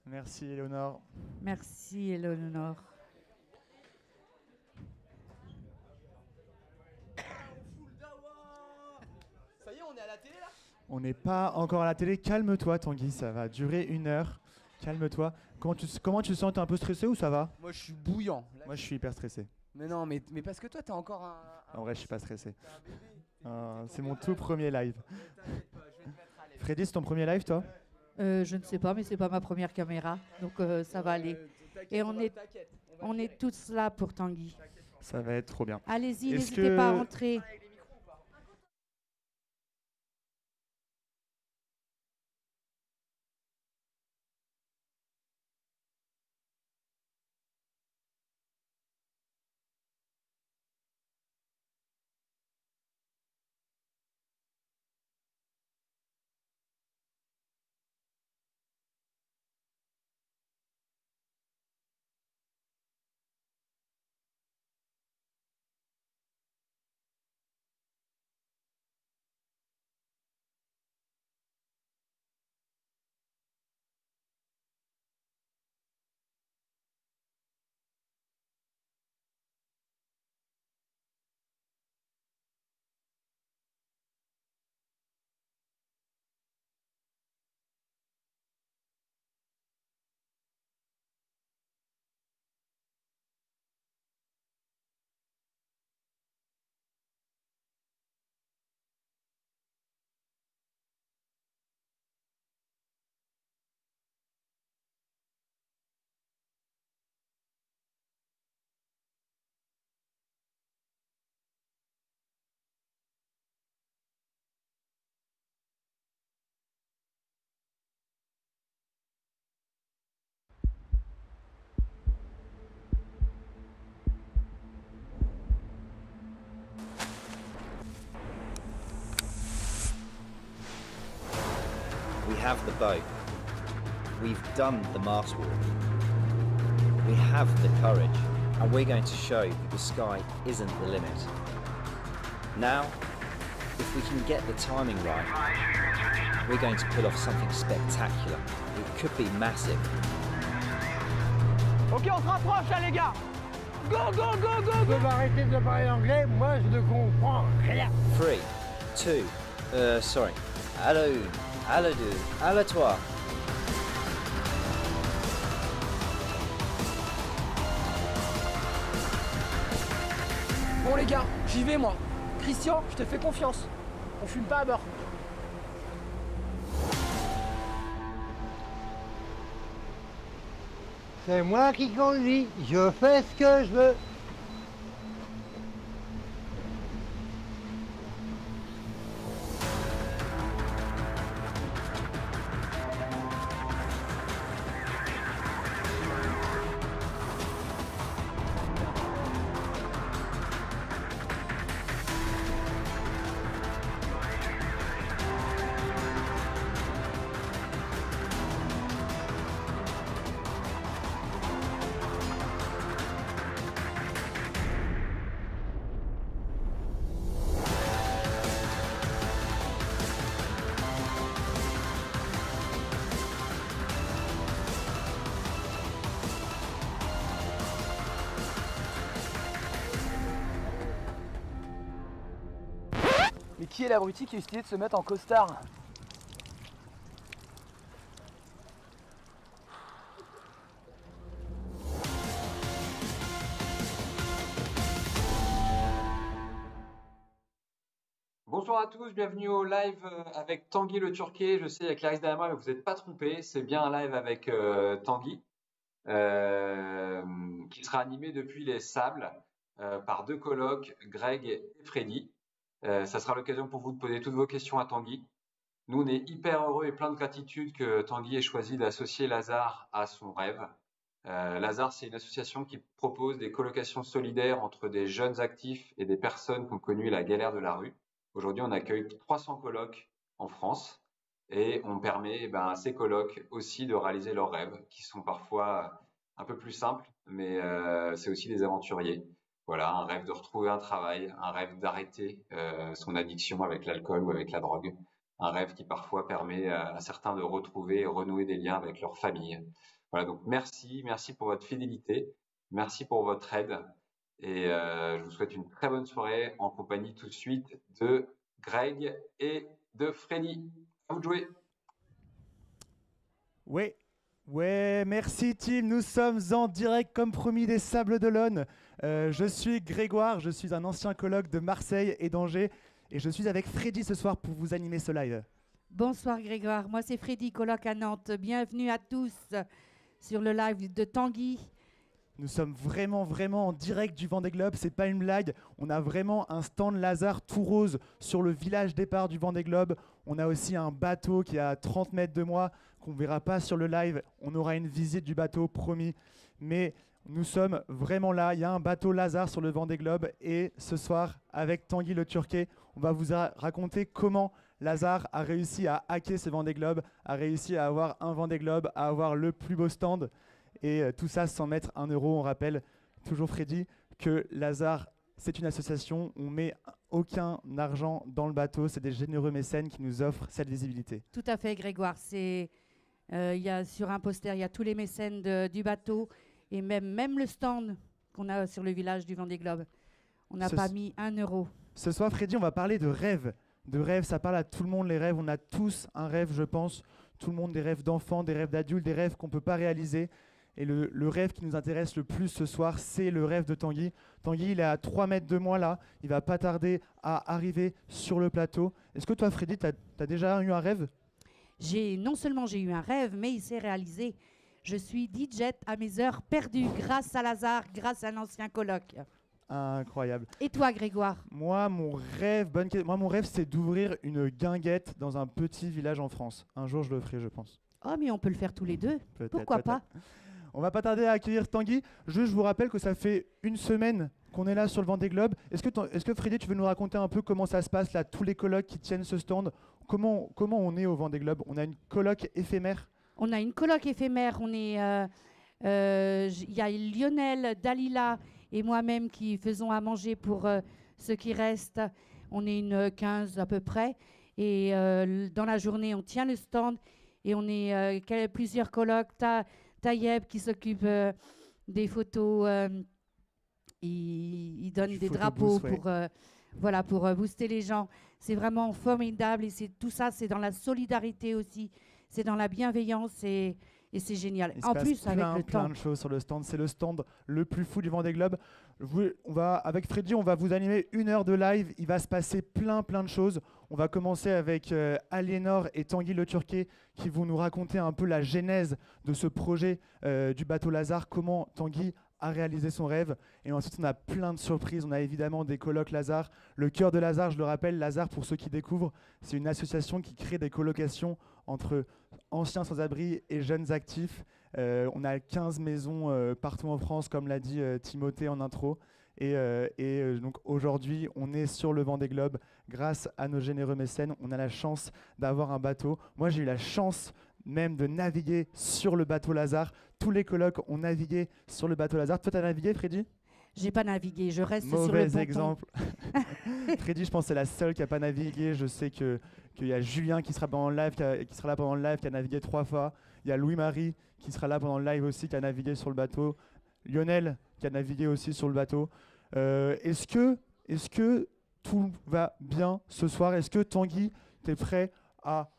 Merci, Éléonore. Merci, Eleonore. Ça y est, on est à la télé là? On n'est pas encore à la télé. Calme-toi, Tanguy, ça va durer 1 heure. Calme-toi. Comment tu te sens? T'es un peu stressé ou ça va? Moi je suis bouillant. Là, Moi, je suis hyper stressé. Mais non, mais parce que toi t'es encore En vrai, je suis pas stressé. t'es un bébé. C'est mon tout premier live. T'inquiète pas, je vais te mettre à l'aise. Freddy, c'est ton premier live, toi? Je ne sais pas, mais c'est pas ma première caméra, donc ça va aller. Et T'inquiète, on est tous là pour Tanguy. Ça va être trop bien. Allez-y, Est-ce n'hésitez pas à que rentrer. We have the boat. We've done the Mars walk. We have the courage, and we're going to show that the sky isn't the limit. Now, if we can get the timing right, we're going to pull off something spectacular. It could be massive. Ok, on se rapproche là les gars. Go, go, go, go, Vous go. pouvez arrêter de parler anglais, moi je ne comprends rien. 3, 2, sorry. Hello, hello, hello toi. Bon les gars, j'y vais moi. Christian, je te fais confiance. On fume pas à bord. C'est moi qui conduis, je fais ce que je veux. Mais qui est l'abruti qui a décidé de se mettre en costard? Bonjour à tous, bienvenue au live avec Tanguy le Turquet. Je sais, il y a Clarisse derrière moi, mais vous n'êtes pas trompé, c'est bien un live avec Tanguy, qui sera animé depuis les Sables par deux colocs, Greg et Freddy. Ça sera l'occasion pour vous de poser toutes vos questions à Tanguy. Nous, on est hyper heureux et plein de gratitude que Tanguy ait choisi d'associer Lazare à son rêve. Lazare, c'est une association qui propose des colocations solidaires entre des jeunes actifs et des personnes qui ont connu la galère de la rue. Aujourd'hui, on accueille 300 colocs en France et on permet à ces colocs aussi de réaliser leurs rêves, qui sont parfois un peu plus simples, mais c'est aussi des aventuriers. Voilà, un rêve de retrouver un travail, un rêve d'arrêter son addiction avec l'alcool ou avec la drogue. un rêve qui parfois permet à certains de retrouver et renouer des liens avec leur famille. Voilà, donc merci pour votre fidélité, merci pour votre aide et je vous souhaite une très bonne soirée en compagnie tout de suite de Greg et de Freddy. À vous de jouer. Ouais, merci team, nous sommes en direct comme promis des Sables d'Olonne. Je suis Grégoire, je suis un ancien coloc de Marseille et d'Angers et je suis avec Freddy ce soir pour vous animer ce live. Bonsoir Grégoire, moi c'est Freddy, coloc à Nantes. Bienvenue à tous sur le live de Tanguy. Nous sommes vraiment en direct du Vendée Globe, c'est pas une blague. On a vraiment un stand Lazare tout rose sur le village départ du Vendée Globe. On a aussi un bateau qui est à 30 mètres de moi, qu'on ne verra pas sur le live. On aura une visite du bateau, promis. Mais nous sommes vraiment là. Il y a un bateau Lazare sur le Vendée Globe. Et ce soir, avec Tanguy le Turquet, on va vous raconter comment Lazare a réussi à hacker ce Vendée Globe, a réussi à avoir un Vendée Globe, à avoir le plus beau stand. Et tout ça sans mettre 1 euro. On rappelle, toujours Freddy, que Lazare, c'est une association. On met aucun argent dans le bateau. C'est des généreux mécènes qui nous offrent cette visibilité. Tout à fait Grégoire. Y a, sur un poster, il y a tous les mécènes du bateau et même le stand qu'on a sur le village du Vendée Globe. On n'a pas mis 1 euro. Ce soir, Freddy, on va parler de rêves. De rêves, ça parle à tout le monde, les rêves. On a tous un rêve, je pense. Tout le monde, des rêves d'enfants, des rêves d'adultes, des rêves qu'on ne peut pas réaliser. Et le rêve qui nous intéresse le plus ce soir, c'est le rêve de Tanguy. Tanguy, il est à 3 mètres de moi là. Il va pas tarder à arriver sur le plateau. Est-ce que toi, Freddy, tu as déjà eu un rêve ? Non seulement j'ai eu un rêve, mais il s'est réalisé. Je suis DJ à mes heures perdues grâce à Lazare, grâce à un ancien coloc. Incroyable. Et toi, Grégoire ? Moi, mon rêve, c'est d'ouvrir une guinguette dans un petit village en France. Un jour, je le ferai, je pense. Oh, mais on peut le faire tous les deux. Pourquoi pas ? On va pas tarder à accueillir Tanguy. Je vous rappelle que ça fait 1 semaine qu'on est là sur le Vendée Globe. Est-ce que Freddy, tu veux nous raconter un peu comment ça se passe là, tous les colocs qui tiennent ce stand ? Comment on est au Vendée Globe ? On a une coloc éphémère ? On a une coloc éphémère. Il y a Lionel, Dalila et moi-même qui faisons à manger pour ceux qui restent. On est une 15 à peu près. Et dans la journée, on tient le stand et on est plusieurs colocs. Taïeb qui s'occupe des photos, il donne des drapeaux pour booster les gens. C'est vraiment formidable et tout ça, c'est dans la solidarité aussi, c'est dans la bienveillance et c'est génial. En plus, avec le temps. Plein de choses sur le stand. C'est le stand le plus fou du Vendée Globe. Avec Freddy, on va vous animer 1 heure de live. Il va se passer plein de choses. On va commencer avec Aliénor et Tanguy le Turquet qui vont nous raconter un peu la genèse de ce projet du bateau Lazare, comment Tanguy a réalisé son rêve. Et ensuite, on a plein de surprises. On a évidemment des colocs Lazare. Le cœur de Lazare, je le rappelle, Lazare, pour ceux qui découvrent, c'est une association qui crée des colocations entre anciens sans-abri et jeunes actifs. On a 15 maisons partout en France, comme l'a dit Timothée en intro. Et donc aujourd'hui, on est sur le Vendée Globe grâce à nos généreux mécènes. On a la chance d'avoir un bateau. Moi, j'ai eu la chance même de naviguer sur le bateau Lazare. Tous les colocs ont navigué sur le bateau Lazare. Toi, tu as navigué, Freddy ? J'ai pas navigué, je reste sur le Mauvais ponton. exemple. Freddy, je pense que c'est la seule qui n'a pas navigué. Je sais qu'il y a Julien qui sera pendant le live, qui sera là pendant le live, qui a navigué 3 fois. Il y a Louis-Marie qui sera là pendant le live aussi, qui a navigué sur le bateau. Lionel qui a navigué aussi sur le bateau. Est-ce que tout va bien ce soir ? Est-ce que Tanguy, tu es prêt à...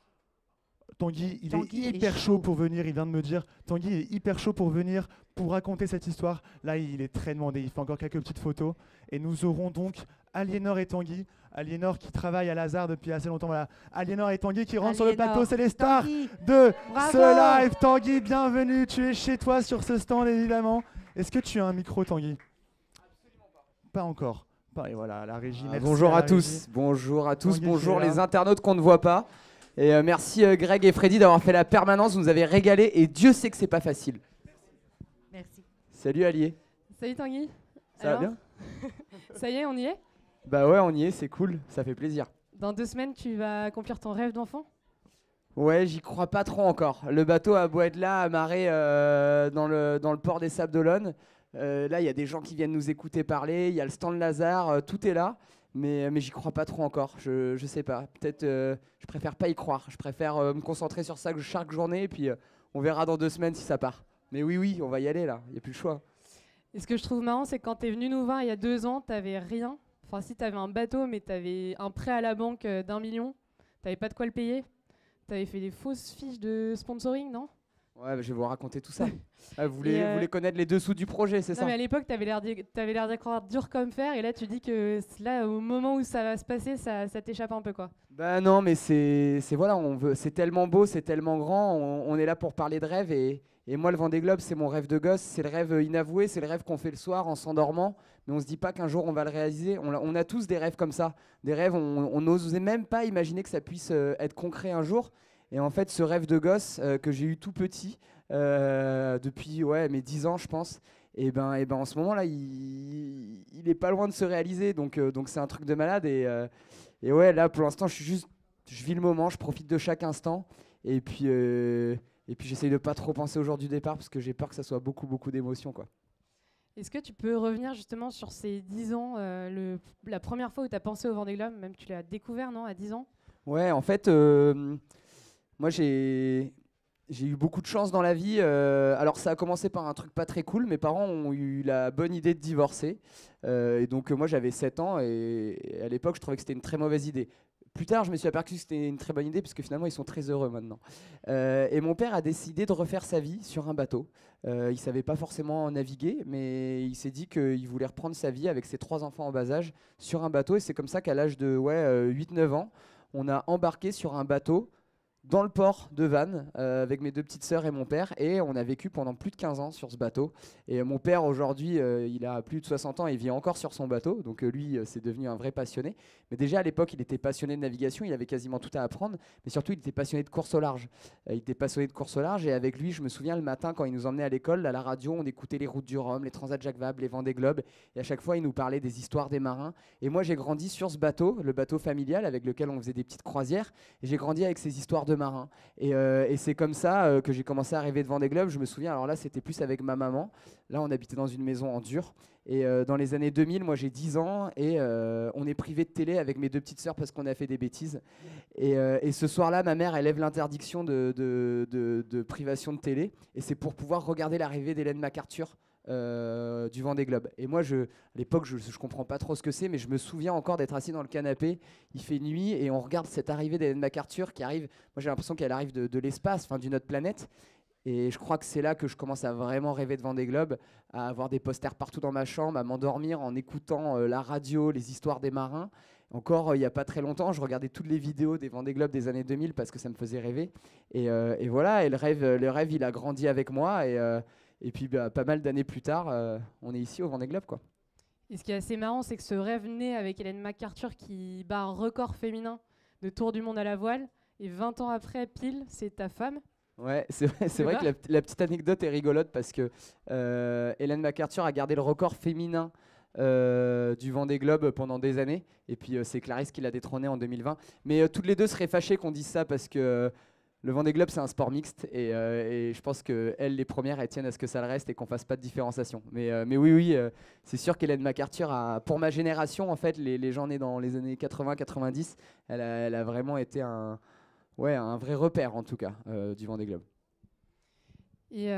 Tanguy, il est hyper chaud pour venir, il vient de me dire. Tanguy est hyper chaud pour venir, pour raconter cette histoire. Là, il est très demandé, il fait encore quelques petites photos. Et nous aurons donc Aliénor et Tanguy. Aliénor qui travaille à Lazare depuis assez longtemps. Voilà. Aliénor et Tanguy qui rentrent sur le plateau, c'est les stars de ce live. Tanguy, bienvenue, tu es chez toi sur ce stand évidemment. Est-ce que tu as un micro, Tanguy ? Absolument pas. Pas encore. Et voilà, la régie. Bonjour à tous, bonjour à tous, Tanguy bonjour les internautes qu'on ne voit pas. Et merci Greg et Freddy d'avoir fait la permanence, vous nous avez régalé et Dieu sait que c'est pas facile. Merci. Salut Alié. Salut Tanguy. Ça va bien ? Ça y est, on y est ? Bah ouais, on y est, c'est cool, ça fait plaisir. Dans 2 semaines, tu vas accomplir ton rêve d'enfant ? Ouais, j'y crois pas trop encore. Le bateau a beau être là, amarré dans le port des Sables d'Olonne. Là, il y a des gens qui viennent nous écouter parler, il y a le stand Lazare, tout est là. mais j'y crois pas trop encore. Je sais pas. Peut-être je préfère pas y croire. Je préfère me concentrer sur ça chaque journée et puis on verra dans 2 semaines si ça part. Mais oui, on va y aller là. Il n'y a plus le choix. Et ce que je trouve marrant, c'est que quand tu es venu nous voir il y a 2 ans, tu n'avais rien. Enfin, si tu avais un bateau, mais tu avais un prêt à la banque d'1 million, tu n'avais pas de quoi le payer. Tu avais fait des fausses fiches de sponsoring, non? Ouais, bah, je vais vous raconter tout ça. Vous voulez connaître les dessous du projet, c'est ça? Non, mais à l'époque, tu avais l'air d'être dur comme fer, et là, tu dis que là, au moment où ça va se passer, ça t'échappe un peu, quoi. Bah non, mais voilà, c'est tellement beau, c'est tellement grand. On est là pour parler de rêve et moi, le Vendée Globe, c'est mon rêve de gosse, c'est le rêve inavoué, c'est le rêve qu'on fait le soir en s'endormant, mais on se dit pas qu'un jour on va le réaliser. On a tous des rêves comme ça, des rêves, on n'osait même pas imaginer que ça puisse être concret un jour. Et en fait, ce rêve de gosse que j'ai eu tout petit, depuis mes 10 ans, je pense, et ben en ce moment-là, il est pas loin de se réaliser, donc c'est un truc de malade. Et ouais, là, pour l'instant, je vis le moment, je profite de chaque instant, et puis j'essaye de pas trop penser au jour du départ, parce que j'ai peur que ça soit beaucoup, beaucoup d'émotions, quoi. Est-ce que tu peux revenir justement sur ces 10 ans, la première fois où tu as pensé au Vendée Globe, même tu l'as découvert, non, à 10 ans? Ouais, en fait, moi, j'ai eu beaucoup de chance dans la vie. Alors, ça a commencé par un truc pas très cool. Mes parents ont eu la bonne idée de divorcer. Et donc, moi, j'avais 7 ans. Et à l'époque, je trouvais que c'était une très mauvaise idée. Plus tard, je me suis aperçu que c'était une très bonne idée, puisque finalement, ils sont très heureux maintenant. Et mon père a décidé de refaire sa vie sur un bateau. Il ne savait pas forcément naviguer, mais il s'est dit qu'il voulait reprendre sa vie avec ses 3 enfants en bas âge sur un bateau. Et c'est comme ça qu'à l'âge de 8-9 ans, on a embarqué sur un bateau dans le port de Vannes avec mes 2 petites sœurs et mon père, et on a vécu pendant plus de 15 ans sur ce bateau. Et mon père aujourd'hui, il a plus de 60 ans et il vit encore sur son bateau, donc lui c'est devenu un vrai passionné. Mais déjà à l'époque il était passionné de navigation, il avait quasiment tout à apprendre, mais surtout il était passionné de course au large. Et avec lui je me souviens le matin quand il nous emmenait à l'école, à la radio on écoutait les routes du Rhum, les Transat Jacques Vabre, les Vendée Globe, et à chaque fois il nous parlait des histoires des marins. Et moi j'ai grandi sur ce bateau, le bateau familial avec lequel on faisait des petites croisières, et j'ai grandi avec ces histoires de marins. Et c'est comme ça que j'ai commencé à rêver de Vendée Globe. Je me souviens, alors là c'était plus avec ma maman. Là on habitait dans une maison en dur. Et dans les années 2000, moi j'ai 10 ans et on est privé de télé avec mes 2 petites sœurs parce qu'on a fait des bêtises. Et ce soir-là, ma mère elle lève l'interdiction de privation de télé. Et c'est pour pouvoir regarder l'arrivée d'Hélène MacArthur du Vendée Globe. Et moi, à l'époque, je comprends pas trop ce que c'est, mais je me souviens encore d'être assis dans le canapé. Il fait nuit et on regarde cette arrivée d'Hélène MacArthur qui arrive. Moi, j'ai l'impression qu'elle arrive de l'espace, enfin d'une autre planète. Et je crois que c'est là que je commence à vraiment rêver de Vendée Globe, à avoir des posters partout dans ma chambre, à m'endormir en écoutant la radio, les histoires des marins. Encore il n'y a pas très longtemps, je regardais toutes les vidéos des Vendée Globe des années 2000 parce que ça me faisait rêver. Et voilà, et le rêve, il a grandi avec moi. Et puis pas mal d'années plus tard, on est ici au Vendée Globe, quoi. Et ce qui est assez marrant, c'est que ce rêve naît avec Hélène MacArthur qui bat un record féminin de tour du monde à la voile. Et 20 ans après, pile, c'est ta femme. Ouais, c'est vrai que la petite anecdote est rigolote parce que Hélène MacArthur a gardé le record féminin du Vendée Globe pendant des années. Et puis c'est Clarisse qui l'a détrôné en 2020. Mais toutes les deux seraient fâchées qu'on dise ça parce que le Vendée Globe, c'est un sport mixte et je pense qu'elles, les premières, elles tiennent à ce que ça le reste et qu'on fasse pas de différenciation. Mais oui, c'est sûr qu'Hélène MacArthur, pour ma génération, en fait, les gens nés dans les années 80-90, elle a vraiment été un vrai repère, en tout cas, du Vendée Globe. Et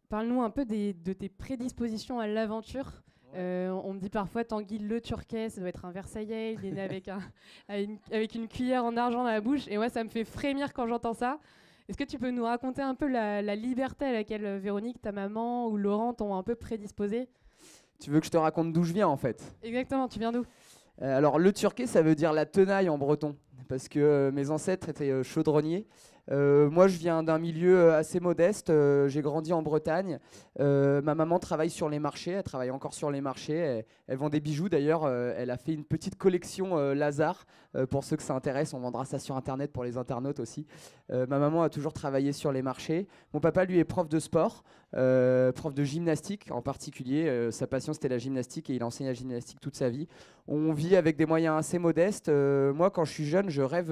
parle-nous un peu de tes prédispositions à l'aventure. On me dit parfois Tanguy Le Turquet, ça doit être un Versaillais, il est né avec une cuillère en argent dans la bouche. Et moi, ça me fait frémir quand j'entends ça. Est-ce que tu peux nous raconter un peu la liberté à laquelle Véronique, ta maman ou Laurent t'ont un peu prédisposé? Tu veux que je te raconte d'où je viens, en fait? Exactement, tu viens d'où? Alors, le Turquet, ça veut dire la tenaille en breton, parce que mes ancêtres étaient chaudronniers. Moi, je viens d'un milieu assez modeste. J'ai grandi en Bretagne. Ma maman travaille sur les marchés. Elle travaille encore sur les marchés. Elle vend des bijoux. D'ailleurs, elle a fait une petite collection Lazare. Pour ceux que ça intéresse, on vendra ça sur Internet pour les internautes aussi. Ma maman a toujours travaillé sur les marchés. Mon papa, lui, est prof de sport, prof de gymnastique en particulier. Sa passion, c'était la gymnastique et il enseigne la gymnastique toute sa vie. On vit avec des moyens assez modestes. Moi, quand je suis jeune, je rêve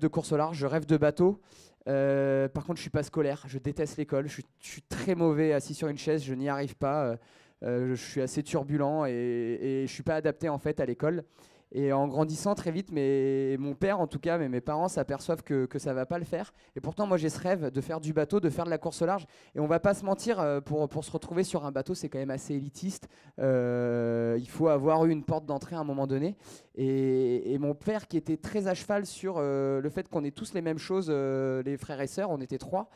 de course au large, je rêve de bateau. Par contre, je suis pas scolaire. Je déteste l'école. Je suis très mauvais assis sur une chaise. Je n'y arrive pas. Je suis assez turbulent et je suis pas adapté en fait à l'école. Et en grandissant très vite, mon père en tout cas, mais mes parents s'aperçoivent que ça va pas le faire. Et pourtant, moi j'ai ce rêve de faire du bateau, de faire de la course au large. Et on va pas se mentir, pour se retrouver sur un bateau, c'est quand même assez élitiste. Il faut avoir eu une porte d'entrée à un moment donné. Et mon père, qui était très à cheval sur le fait qu'on ait tous les mêmes choses, les frères et sœurs, on était 3.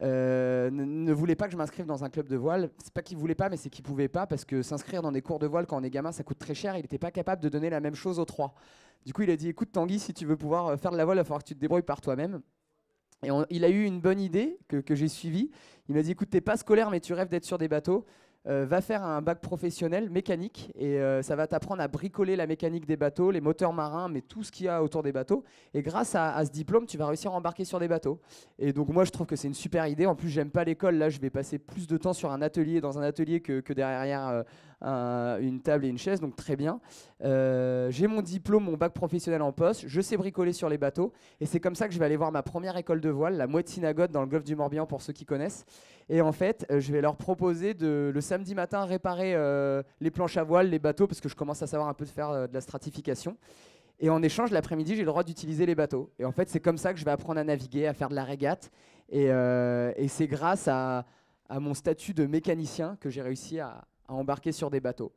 Ne voulait pas que je m'inscrive dans un club de voile. C'est pas qu'il voulait pas, mais c'est qu'il pouvait pas, parce que s'inscrire dans des cours de voile quand on est gamin, ça coûte très cher. Il n'était pas capable de donner la même chose aux 3. Du coup, il a dit écoute Tanguy, si tu veux pouvoir faire de la voile, il va falloir que tu te débrouilles par toi-même. Et il a eu une bonne idée que j'ai suivie. Il m'a dit écoute, t'es pas scolaire, mais tu rêves d'être sur des bateaux. Va faire un bac professionnel mécanique et ça va t'apprendre à bricoler la mécanique des bateaux, les moteurs marins, mais tout ce qu'il y a autour des bateaux. Et grâce à ce diplôme, tu vas réussir à embarquer sur des bateaux. Et donc moi, je trouve que c'est une super idée. En plus, j'aime pas l'école. Là, je vais passer plus de temps dans un atelier que derrière une table et une chaise, donc très bien. J'ai mon diplôme, mon bac professionnel en poste. Je sais bricoler sur les bateaux. Et c'est comme ça que je vais aller voir ma première école de voile, la Mouette Synagogue, dans le golfe du Morbihan, pour ceux qui connaissent. Et en fait, je vais leur proposer le samedi matin réparer les planches à voile, les bateaux, parce que je commence à savoir un peu faire de la stratification. Et en échange, l'après-midi, j'ai le droit d'utiliser les bateaux. Et en fait, c'est comme ça que je vais apprendre à naviguer, à faire de la régate. Et c'est grâce à mon statut de mécanicien que j'ai réussi à embarquer sur des bateaux.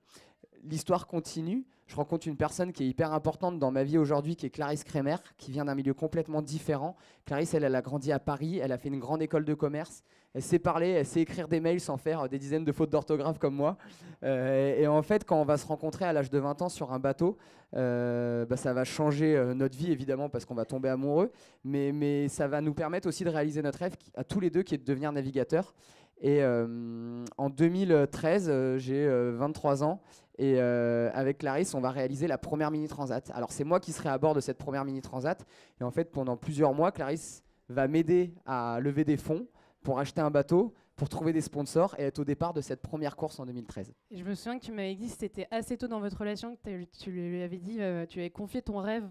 L'histoire continue. Je rencontre une personne qui est hyper importante dans ma vie aujourd'hui, qui est Clarisse Kremer, qui vient d'un milieu complètement différent. Clarisse, elle a grandi à Paris, elle a fait une grande école de commerce. Elle sait parler, elle sait écrire des mails sans faire des dizaines de fautes d'orthographe comme moi. Et en fait, quand on va se rencontrer à l'âge de 20 ans sur un bateau, ça va changer notre vie, évidemment, parce qu'on va tomber amoureux. Mais ça va nous permettre aussi de réaliser notre rêve, à tous les deux, qui est de devenir navigateur. Et en 2013, j'ai 23 ans. Et avec Clarisse, on va réaliser la première Mini Transat. Alors, c'est moi qui serai à bord de cette première Mini Transat. Et en fait, pendant plusieurs mois, Clarisse va m'aider à lever des fonds pour acheter un bateau, pour trouver des sponsors et être au départ de cette première course en 2013. Et je me souviens que tu m'avais dit que c'était assez tôt dans votre relation que tu lui avais dit, tu avais confié ton rêve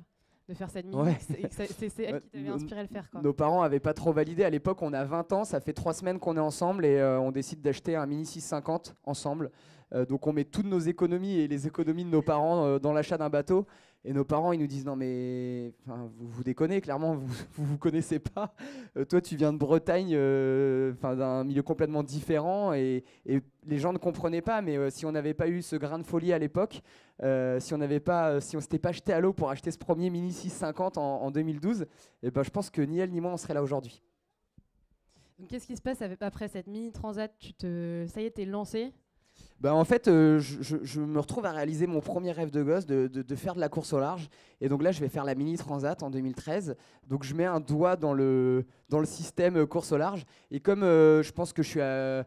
de faire cette mini, c'est elle qui t'avait inspiré à le faire, quoi. Nos parents n'avaient pas trop validé. À l'époque, on a 20 ans, ça fait 3 semaines qu'on est ensemble et on décide d'acheter un Mini 650 ensemble. Donc on met toutes nos économies et les économies de nos parents dans l'achat d'un bateau. Et nos parents, ils nous disent non mais vous déconnez, clairement, vous connaissez pas. Toi, tu viens de Bretagne, d'un milieu complètement différent et les gens ne comprenaient pas. Mais si on n'avait pas eu ce grain de folie à l'époque, si on s'était pas jeté à l'eau pour acheter ce premier Mini 650 en 2012, je pense que ni elle ni moi on serait là aujourd'hui. Donc qu'est-ce qui se passe après cette Mini Transat? Ça y est, t'es lancé? En fait, je me retrouve à réaliser mon premier rêve de gosse, de faire de la course au large. Et donc là, je vais faire la Mini Transat en 2013. Donc je mets un doigt dans le système course au large. Et comme je pense que je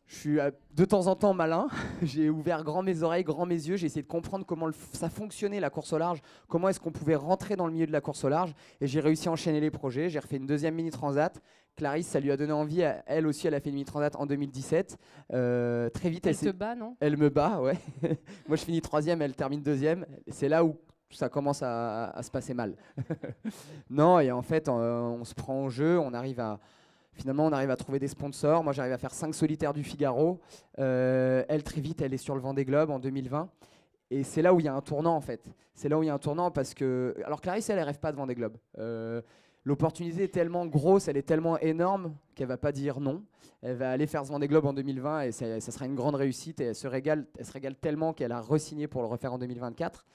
suis de temps en temps malin, j'ai ouvert grand mes oreilles, grand mes yeux, j'ai essayé de comprendre comment ça fonctionnait la course au large, comment est-ce qu'on pouvait rentrer dans le milieu de la course au large. Et j'ai réussi à enchaîner les projets. J'ai refait une deuxième Mini Transat. Clarisse, ça lui a donné envie. Elle aussi, elle a fait une Mini Transat en 2017. Très vite, elle te bat, non? Elle me bat, ouais. Moi, je finis 3e, elle termine 2e. C'est là où ça commence à se passer mal. Non, et en fait, on se prend au jeu. Finalement, on arrive à trouver des sponsors. Moi, j'arrive à faire 5 solitaires du Figaro. Elle, très vite, elle est sur le Vendée Globe en 2020. Et c'est là où il y a un tournant, en fait. C'est là où il y a un tournant parce que... Alors, Clarisse, elle rêve pas de Vendée Globe. L'opportunité est tellement grosse, elle est tellement énorme qu'elle va pas dire non. Elle va aller faire ce Vendée Globe en 2020 et ça sera une grande réussite. Et elle se régale tellement qu'elle a re-signé pour le refaire en 2024.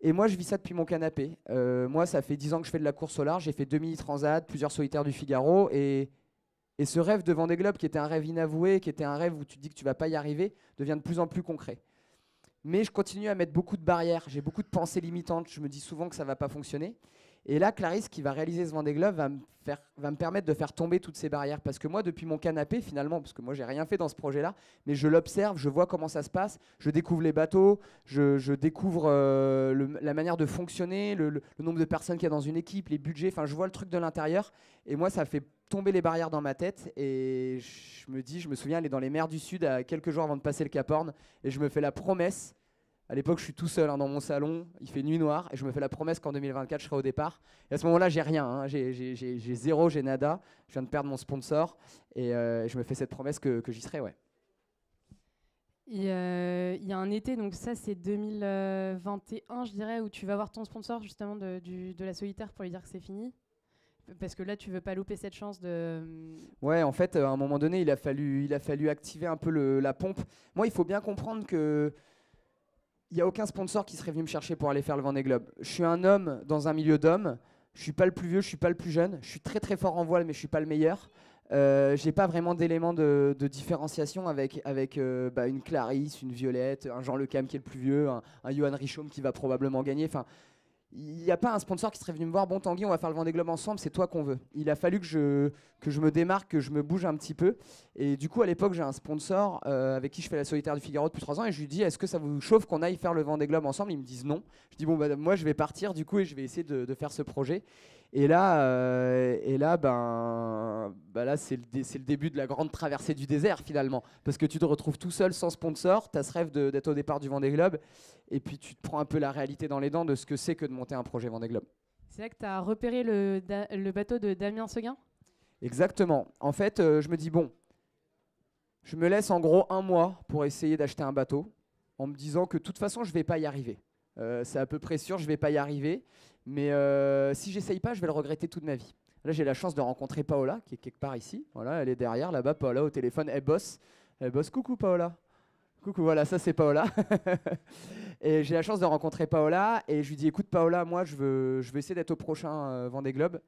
Et moi, je vis ça depuis mon canapé. Moi, ça fait 10 ans que je fais de la course au large. J'ai fait 2 Mini Transat, plusieurs solitaires du Figaro. Et ce rêve de Vendée Globe, qui était un rêve inavoué, qui était un rêve où tu te dis que tu vas pas y arriver, devient de plus en plus concret. Mais je continue à mettre beaucoup de barrières. J'ai beaucoup de pensées limitantes. Je me dis souvent que ça va pas fonctionner. Et là, Clarisse, qui va réaliser ce Vendée Globe, va me permettre de faire tomber toutes ces barrières. Parce que moi, depuis mon canapé, finalement, parce que moi, j'ai rien fait dans ce projet-là, mais je l'observe, je vois comment ça se passe, je découvre les bateaux, je découvre la manière de fonctionner, le nombre de personnes qu'il y a dans une équipe, les budgets, je vois le truc de l'intérieur. Et moi, ça fait tomber les barrières dans ma tête. Et je me souviens aller dans les mers du Sud à quelques jours avant de passer le Cap Horn. Et je me fais la promesse. À l'époque, je suis tout seul dans mon salon, il fait nuit noire, et je me fais la promesse qu'en 2024, je serai au départ. Et à ce moment-là, j'ai rien, j'ai zéro, j'ai nada. Je viens de perdre mon sponsor, et je me fais cette promesse que j'y serai, ouais. Et il y a un été, donc ça c'est 2021 je dirais, où tu vas voir ton sponsor justement de la solitaire pour lui dire que c'est fini. Parce que là tu veux pas louper cette chance de... Ouais, en fait, à un moment donné, il a fallu activer un peu la pompe. Moi, il faut bien comprendre que il n'y a aucun sponsor qui serait venu me chercher pour aller faire le Vendée Globe. Je suis un homme dans un milieu d'hommes. Je suis pas le plus vieux, je suis pas le plus jeune. Je suis très très fort en voile, mais je suis pas le meilleur. J'ai pas vraiment d'éléments de différenciation avec une Clarisse, une Violette, un Jean Le Cam qui est le plus vieux, un Johan Richomme qui va probablement gagner. Enfin, il n'y a pas un sponsor qui serait venu me voir. Bon Tanguy, on va faire le Vendée Globe ensemble, c'est toi qu'on veut. Il a fallu que je me démarque, que je me bouge un petit peu. Et du coup, à l'époque, j'ai un sponsor avec qui je fais la solitaire du Figaro depuis 3 ans. Et je lui dis, est-ce que ça vous chauffe qu'on aille faire le Vendée Globe ensemble? Ils me disent non. Je dis, bon, bah, moi, je vais partir du coup et je vais essayer de faire ce projet. Et là, là c'est le début de la grande traversée du désert finalement. Parce que tu te retrouves tout seul sans sponsor. Tu as ce rêve d'être au départ du Vendée Globe. Et puis tu te prends un peu la réalité dans les dents de ce que c'est que de monter un projet Vendée Globe. C'est là que tu as repéré le bateau de Damien Seguin? Exactement. En fait, je me dis, bon, je me laisse en gros 1 mois pour essayer d'acheter un bateau. En me disant que de toute façon, je ne vais pas y arriver. C'est à peu près sûr, je ne vais pas y arriver. Mais si j'essaye pas, je vais le regretter toute ma vie. Là, j'ai la chance de rencontrer Paola, qui est quelque part ici. Voilà, elle est derrière, là-bas, Paola au téléphone. Elle bosse. Coucou, Paola. Coucou, voilà, ça, c'est Paola. Et j'ai la chance de rencontrer Paola. Et je lui dis, écoute, Paola, moi, je veux essayer d'être au prochain Vendée Globe.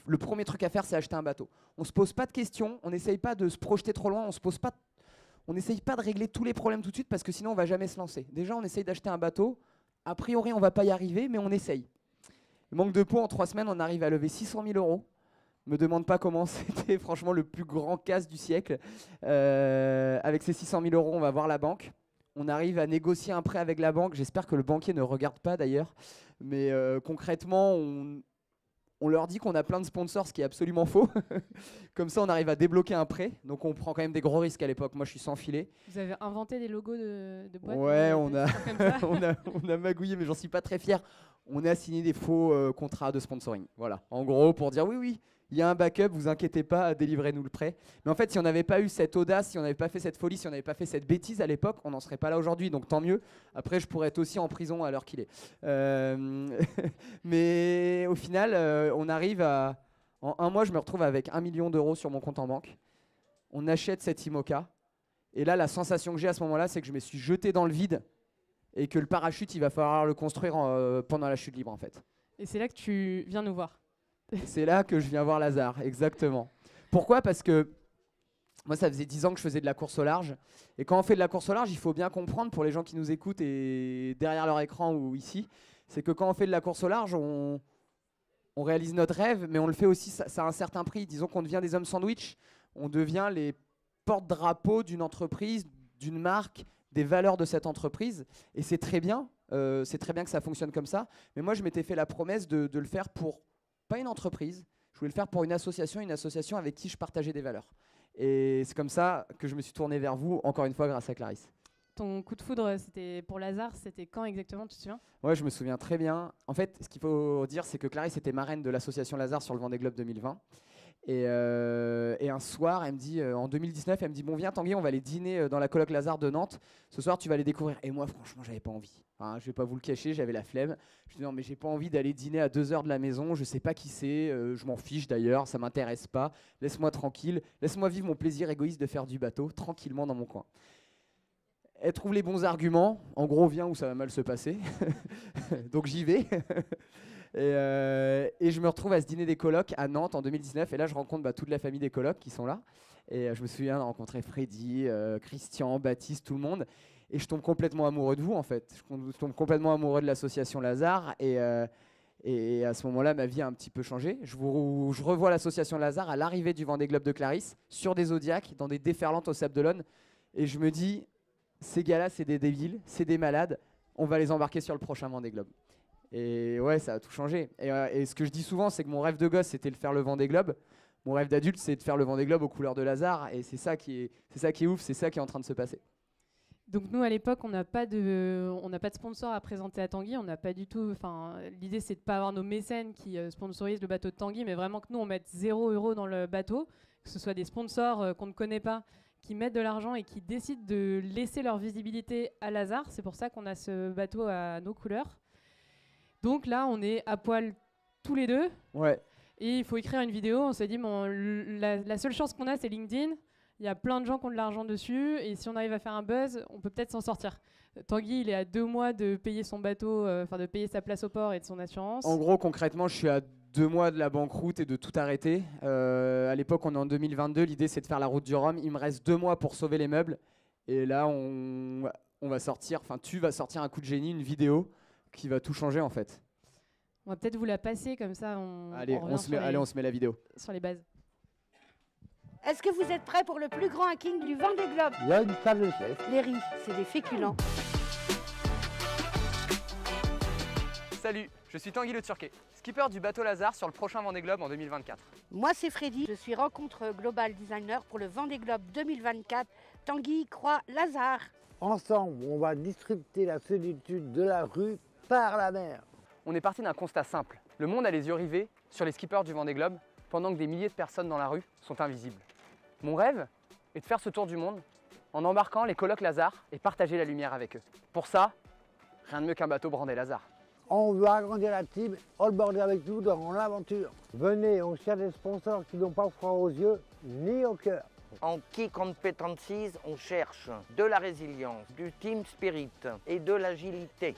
Le premier truc à faire, c'est acheter un bateau. On ne se pose pas de questions. On n'essaye pas de se projeter trop loin. On n'essaye pas de régler tous les problèmes tout de suite parce que sinon, on ne va jamais se lancer. Déjà, on essaye d'acheter un bateau. A priori, on ne va pas y arriver, mais on essaye. Manque de peau, en 3 semaines, on arrive à lever 600 000 €. Me demande pas comment c'était, franchement, le plus grand casse du siècle. Avec ces 600 000 €, on va voir la banque. On arrive à négocier un prêt avec la banque. J'espère que le banquier ne regarde pas d'ailleurs. Mais concrètement, on leur dit qu'on a plein de sponsors, ce qui est absolument faux. Comme ça, on arrive à débloquer un prêt. Donc, on prend quand même des gros risques à l'époque. Moi, je suis sans filet. Vous avez inventé des logos de boîtes? Ouais, on a magouillé, mais j'en suis pas très fier. On a signé des faux contrats de sponsoring. Voilà, en gros, pour dire oui, il y a un backup, vous inquiétez pas, délivrez-nous le prêt. Mais en fait, si on n'avait pas eu cette audace, si on n'avait pas fait cette folie, si on n'avait pas fait cette bêtise à l'époque, on n'en serait pas là aujourd'hui. Donc tant mieux. Après, je pourrais être aussi en prison à l'heure qu'il est. Mais au final, on arrive à... En 1 mois, je me retrouve avec 1 million d'euros sur mon compte en banque. On achète cette IMOCA. Et là, la sensation que j'ai à ce moment-là, c'est que je me suis jeté dans le vide et que le parachute, il va falloir le construire pendant la chute libre, en fait. Et c'est là que tu viens nous voir. C'est là que je viens voir Lazare, exactement. Pourquoi? Parce que moi, ça faisait 10 ans que je faisais de la course au large. Et quand on fait de la course au large, il faut bien comprendre, pour les gens qui nous écoutent et derrière leur écran ou ici, c'est que quand on fait de la course au large, on réalise notre rêve, mais on le fait aussi, ça a un certain prix. Disons qu'on devient des hommes sandwich, on devient les porte-drapeaux d'une entreprise, d'une marque, des valeurs de cette entreprise. Et c'est très bien que ça fonctionne comme ça. Mais moi, je m'étais fait la promesse de le faire pour, pas une entreprise, je voulais le faire pour une association avec qui je partageais des valeurs. Et c'est comme ça que je me suis tourné vers vous, encore une fois, grâce à Clarisse. Ton coup de foudre, c'était pour Lazare, c'était quand exactement, tu te souviens? Ouais, je me souviens très bien. En fait, ce qu'il faut dire, c'est que Clarisse était marraine de l'association Lazare sur le Vendée Globe 2020. Et un soir, elle me dit, en 2019, elle me dit, bon, viens Tanguy, on va aller dîner dans la coloc Lazare de Nantes. Ce soir, tu vas les découvrir. Et moi, franchement, j'avais pas envie. Enfin, je vais pas vous le cacher, j'avais la flemme. Je dis, non, mais j'ai pas envie d'aller dîner à 2 heures de la maison. Je sais pas qui c'est. Je m'en fiche d'ailleurs. Ça m'intéresse pas. Laisse-moi tranquille. Laisse-moi vivre mon plaisir égoïste de faire du bateau tranquillement dans mon coin. Elle trouve les bons arguments. En gros, viens où ça va mal se passer. Donc j'y vais. Et je me retrouve à ce dîner des colocs à Nantes en 2019. Et là, je rencontre toute la famille des colocs qui sont là. Et je me souviens de rencontrer Freddy, Christian, Baptiste, tout le monde. Et je tombe complètement amoureux de vous, en fait. Je tombe complètement amoureux de l'association Lazare. Et à ce moment-là, ma vie a un petit peu changé. Je revois l'association Lazare à l'arrivée du Vendée Globe de Clarisse, sur des Zodiacs, dans des déferlantes au Sable d'Olonne. Et je me dis, ces gars-là, c'est des débiles, c'est des malades. On va les embarquer sur le prochain Vendée Globe. Et ouais, ça a tout changé. Et ce que je dis souvent, c'est que mon rêve de gosse, c'était de faire le Vendée Globe. Mon rêve d'adulte, c'est de faire le Vendée Globe aux couleurs de Lazare. Et c'est ça qui est ouf, c'est ça qui est en train de se passer. Donc nous, à l'époque, on n'a pas de sponsor à présenter à Tanguy. On n'a pas du tout. Enfin, l'idée, c'est de pas avoir nos mécènes qui sponsorisent le bateau de Tanguy, mais vraiment que nous, on mette 0 € dans le bateau, que ce soit des sponsors qu'on ne connaît pas, qui mettent de l'argent et qui décident de laisser leur visibilité à Lazare. C'est pour ça qu'on a ce bateau à nos couleurs. Donc là, on est à poil tous les deux. Ouais. Et il faut écrire une vidéo. On s'est dit, bon, la seule chance qu'on a, c'est LinkedIn. Il y a plein de gens qui ont de l'argent dessus. Et si on arrive à faire un buzz, on peut peut-être s'en sortir. Tanguy, il est à 2 mois de payer son bateau, de payer sa place au port et de son assurance. En gros, concrètement, je suis à 2 mois de la banqueroute et de tout arrêter. À l'époque, on est en 2022. L'idée, c'est de faire la route du Rhum. Il me reste 2 mois pour sauver les meubles. Et là, on va sortir, tu vas sortir un coup de génie, une vidéo qui va tout changer en fait. On va peut-être vous la passer comme ça. Allez, on se met la vidéo. Sur les bases. Est-ce que vous êtes prêts pour le plus grand hacking du Vendée Globe? Il y a une salle de sieste. Les riz, c'est des féculents. Salut, je suis Tanguy Le Turquet, skipper du bateau Lazare sur le prochain Vendée Globe en 2024. Moi, c'est Freddy. Je suis rencontre global designer pour le Vendée Globe 2024. Tanguy croit Lazare. Ensemble, on va disrupter la solitude de la rue par la mer. On est parti d'un constat simple. Le monde a les yeux rivés sur les skippers du Vendée Globe pendant que des milliers de personnes dans la rue sont invisibles. Mon rêve est de faire ce tour du monde en embarquant les colocs Lazare et partager la lumière avec eux. Pour ça, rien de mieux qu'un bateau brandé Lazare. On veut agrandir la team, all boarder avec nous dans l'aventure. Venez, on cherche des sponsors qui n'ont pas froid aux yeux ni au cœur. En Key Competencies, on cherche de la résilience, du team spirit et de l'agilité.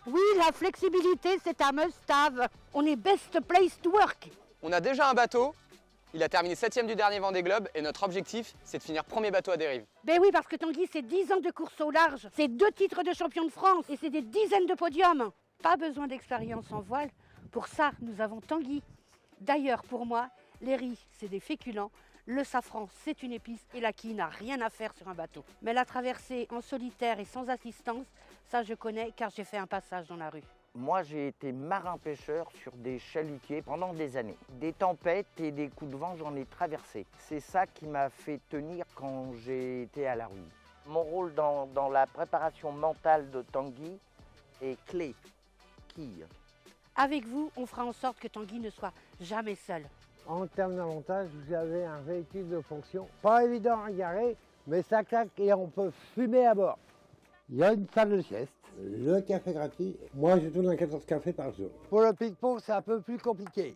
Oui, la flexibilité, c'est un must-have. On est best place to work. On a déjà un bateau, il a terminé 7e du dernier Vendée Globe et notre objectif, c'est de finir premier bateau à dérive. Ben oui, parce que Tanguy, c'est 10 ans de course au large, c'est 2 titres de champion de France et c'est des dizaines de podiums. Pas besoin d'expérience en voile. Pour ça, nous avons Tanguy. D'ailleurs, pour moi, les riz, c'est des féculents. Le safran, c'est une épice et la quille n'a rien à faire sur un bateau. Mais la traversée en solitaire et sans assistance, ça je connais car j'ai fait un passage dans la rue. Moi, j'ai été marin-pêcheur sur des chalutiers pendant des années. Des tempêtes et des coups de vent, j'en ai traversé. C'est ça qui m'a fait tenir quand j'ai été à la rue. Mon rôle dans la préparation mentale de Tanguy est clé. Quille. Avec vous, on fera en sorte que Tanguy ne soit jamais seul. En termes d'avantages, vous avez un véhicule de fonction. Pas évident à garer, mais ça claque et on peut fumer à bord. Il y a une salle de sieste, le café gratuit. Moi, je tourne un 14 cafés par jour. Pour le ping-pong, c'est un peu plus compliqué.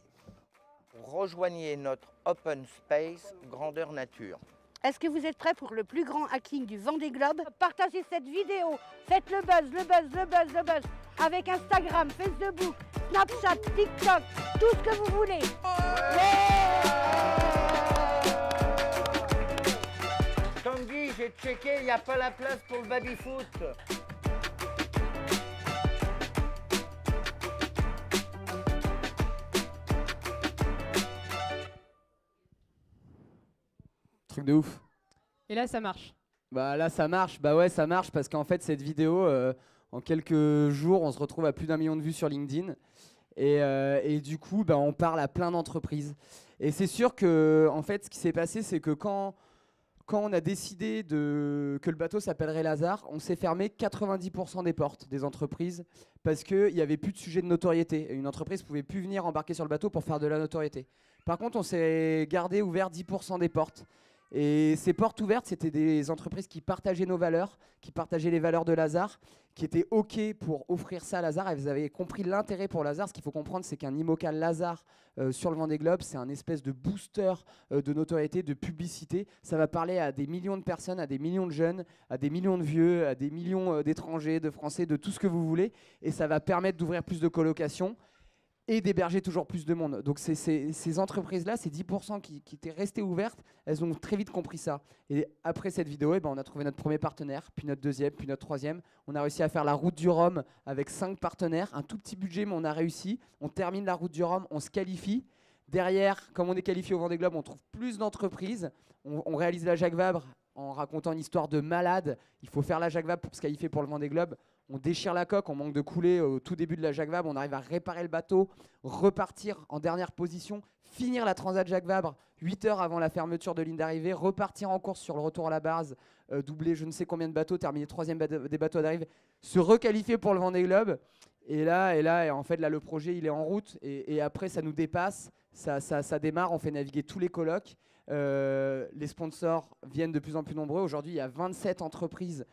Rejoignez notre open space grandeur nature. Est-ce que vous êtes prêts pour le plus grand hacking du Vendée Globe? Partagez cette vidéo, faites le buzz, le buzz, le buzz, le buzz, avec Instagram, Facebook, Snapchat, TikTok, tout ce que vous voulez. Tanguy, j'ai checké, il n'y a pas la place pour le baby-foot. Truc de ouf. Et là, ça marche. Bah là, ça marche. Bah ouais, ça marche parce qu'en fait, cette vidéo, en quelques jours, on se retrouve à plus d'1 million de vues sur LinkedIn. Et du coup, bah, on parle à plein d'entreprises. Et c'est sûr que, en fait, ce qui s'est passé, c'est que quand on a décidé que le bateau s'appellerait Lazare, on s'est fermé 90% des portes des entreprises parce qu'il n'y avait plus de sujet de notoriété. Et une entreprise ne pouvait plus venir embarquer sur le bateau pour faire de la notoriété. Par contre, on s'est gardé ouvert 10% des portes. Et ces portes ouvertes, c'était des entreprises qui partageaient nos valeurs, qui partageaient les valeurs de Lazare, qui étaient OK pour offrir ça à Lazare. Et vous avez compris l'intérêt pour Lazare. Ce qu'il faut comprendre, c'est qu'un IMOCA Lazare sur le Vendée Globe, c'est un espèce de booster de notoriété, de publicité. Ça va parler à des millions de personnes, à des millions de jeunes, à des millions de vieux, à des millions d'étrangers, de Français, de tout ce que vous voulez. Et ça va permettre d'ouvrir plus de colocations et d'héberger toujours plus de monde. Donc ces entreprises-là, ces 10% qui étaient restées ouvertes, elles ont très vite compris ça. Et après cette vidéo, on a trouvé notre premier partenaire, puis notre deuxième, puis notre troisième. On a réussi à faire la route du Rhum avec 5 partenaires, un tout petit budget, mais on a réussi. On termine la route du Rhum, on se qualifie. Derrière, comme on est qualifié au Vendée Globe, on trouve plus d'entreprises. On réalise la Jacques Vabre en racontant une histoire de malade. Il faut faire la Jacques Vabre pour se qualifier pour le Vendée Globe. On déchire la coque, on manque de couler au tout début de la Jacques Vabre, on arrive à réparer le bateau, repartir en dernière position, finir la Transat Jacques Vabre 8 heures avant la fermeture de ligne d'arrivée, repartir en course sur le retour à la base, doubler je ne sais combien de bateaux, terminer 3e des bateaux d'arrivée, se requalifier pour le Vendée Globe Et en fait, là, le projet, il est en route. Et après, ça nous dépasse. Ça démarre. On fait naviguer tous les colocs. Les sponsors viennent de plus en plus nombreux. Aujourd'hui, il y a 27 entreprises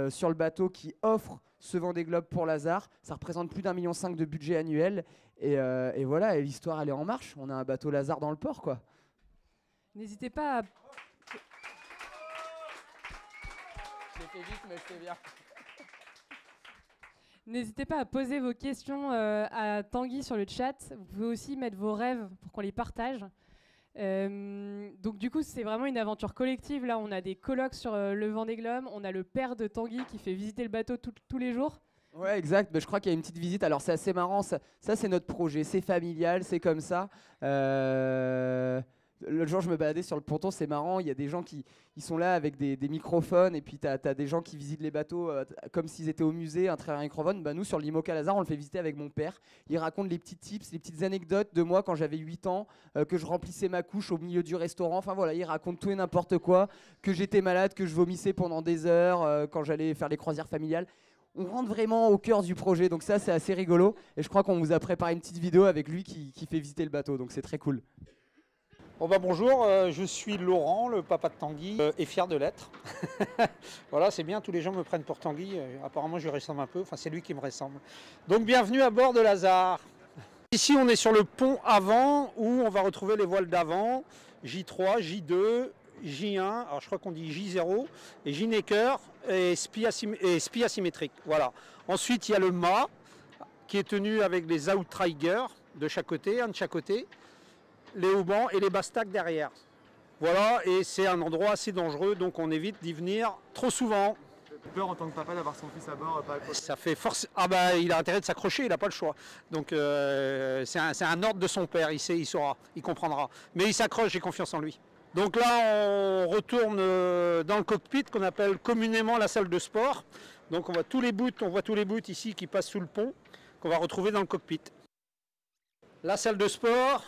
sur le bateau qui offrent ce Vendée Globe pour Lazare. Ça représente plus d'1,5 million de budget annuel. Et voilà, et l'histoire, elle est en marche. On a un bateau Lazare dans le port, quoi. N'hésitez pas à... Je l'ai fait vite, mais c'est bien. N'hésitez pas à poser vos questions à Tanguy sur le chat. Vous pouvez aussi mettre vos rêves pour qu'on les partage. Donc du coup, c'est vraiment une aventure collective. Là, on a des colloques sur le Vendée Globe. On a le père de Tanguy qui fait visiter le bateau tous les jours. Ouais, exact. Je crois qu'il y a une petite visite. Alors, c'est assez marrant. Ça c'est notre projet. C'est familial, c'est comme ça. L'autre jour, je me baladais sur le ponton, c'est marrant. Il y a des gens qui sont là avec des microphones, et puis tu as des gens qui visitent les bateaux comme s'ils étaient au musée, à travers un microphone. Nous, sur l'IMOCA Lazare, on le fait visiter avec mon père. Il raconte les petits tips, les petites anecdotes de moi quand j'avais 8 ans, que je remplissais ma couche au milieu du restaurant. Enfin voilà, il raconte tout et n'importe quoi, que j'étais malade, que je vomissais pendant des heures quand j'allais faire les croisières familiales. On rentre vraiment au cœur du projet, donc ça, c'est assez rigolo. Et je crois qu'on vous a préparé une petite vidéo avec lui qui fait visiter le bateau, donc c'est très cool. Bon bonjour, je suis Laurent, le papa de Tanguy, et fier de l'être. Voilà, c'est bien, tous les gens me prennent pour Tanguy. Apparemment, je lui ressemble un peu, enfin c'est lui qui me ressemble. Donc bienvenue à bord de Lazare. Ici, on est sur le pont avant, où on va retrouver les voiles d'avant, J3, J2, J1, alors je crois qu'on dit J0, et J-Necker, et spi asymétrique. Voilà. Ensuite, il y a le mât, qui est tenu avec les outriggers de chaque côté, un de chaque côté, les haubans et les bastacs derrière. Voilà, et c'est un endroit assez dangereux, donc on évite d'y venir trop souvent. J'ai peur en tant que papa d'avoir son fils à bord, pas accroché. Ça fait force. Ah bah il a intérêt de s'accrocher, il n'a pas le choix. Donc c'est un ordre de son père, il sait, il saura, il comprendra. Mais il s'accroche, j'ai confiance en lui. Donc là on retourne dans le cockpit qu'on appelle communément la salle de sport. Donc on voit tous les bouts ici qui passent sous le pont, qu'on va retrouver dans le cockpit. La salle de sport,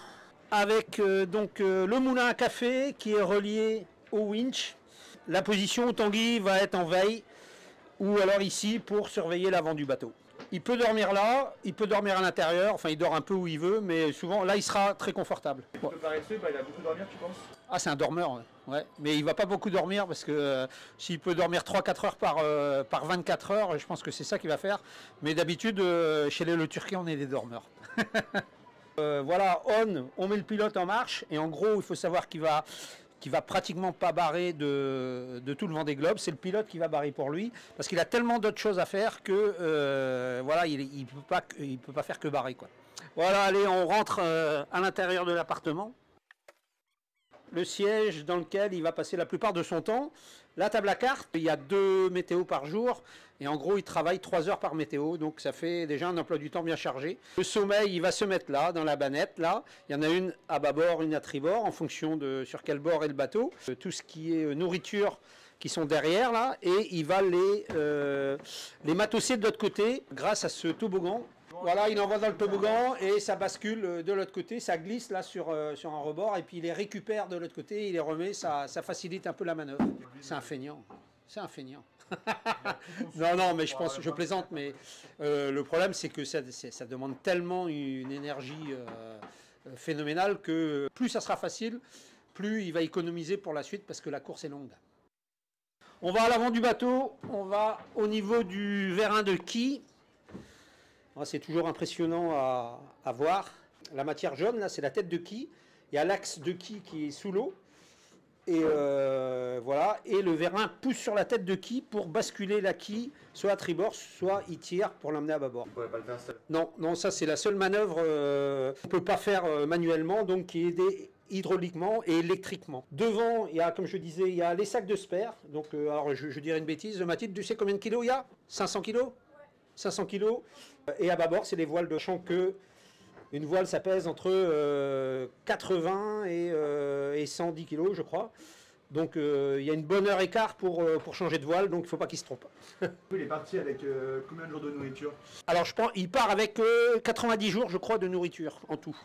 avec le moulin à café qui est relié au winch. La position où Tanguy va être en veille, ou alors ici pour surveiller l'avant du bateau. Il peut dormir là, il peut dormir à l'intérieur, enfin il dort un peu où il veut, mais souvent là il sera très confortable. Il peut paresseux, il a beaucoup dormir, tu penses? Ah, c'est un dormeur, ouais. Mais il va pas beaucoup dormir parce que s'il peut dormir 3-4 heures par 24 heures, je pense que c'est ça qu'il va faire. Mais d'habitude, chez le Turquais, on est des dormeurs. Voilà, on met le pilote en marche et en gros, il faut savoir qu'il va pratiquement pas barrer de tout le Vendée Globe. C'est le pilote qui va barrer pour lui parce qu'il a tellement d'autres choses à faire que voilà, il peut pas faire que barrer, quoi. Voilà, allez, on rentre à l'intérieur de l'appartement. Le siège dans lequel il va passer la plupart de son temps. La table à cartes, il y a 2 météos par jour. Et en gros, il travaille 3 heures par météo. Donc ça fait déjà un emploi du temps bien chargé. Le sommeil, il va se mettre là, dans la bannette. Là. Il y en a une à bâbord, une à tribord, en fonction de sur quel bord est le bateau. Tout ce qui est nourriture qui sont derrière là. Et il va les matosser de l'autre côté grâce à ce toboggan. Voilà, il envoie dans le toboggan et ça bascule de l'autre côté, ça glisse là sur un rebord et puis il les récupère de l'autre côté, il les remet, ça facilite un peu la manœuvre. C'est un feignant, c'est un feignant. Non, mais je plaisante, mais le problème c'est que ça demande tellement une énergie phénoménale que plus ça sera facile, plus il va économiser pour la suite parce que la course est longue. On va à l'avant du bateau, on va au niveau du vérin de quille. C'est toujours impressionnant à voir. La matière jaune, là, c'est la tête de quille. Il y a l'axe de quille qui est sous l'eau. Et voilà. Et le vérin pousse sur la tête de quille pour basculer la quille, soit à tribord, soit il tire pour l'emmener à bâbord. On ne pourrait pas le faire seul. Non, ça c'est la seule manœuvre qu'on ne peut pas faire manuellement, donc qui est aidée hydrauliquement et électriquement. Devant, il y a, comme je disais, il y a les sacs de spare. Donc, alors je dirais une bêtise. Mathilde, tu sais combien de kilos il y a? 500 kilos? 500 kilos. Et à bâbord, c'est les voiles de champ que une voile, ça pèse entre 80 et 110 kilos, je crois. Donc il y a une bonne heure et quart pour changer de voile, donc il ne faut pas qu'il se trompe. Il est parti avec combien de jours de nourriture? Alors je pense il part avec 90 jours, je crois, de nourriture en tout.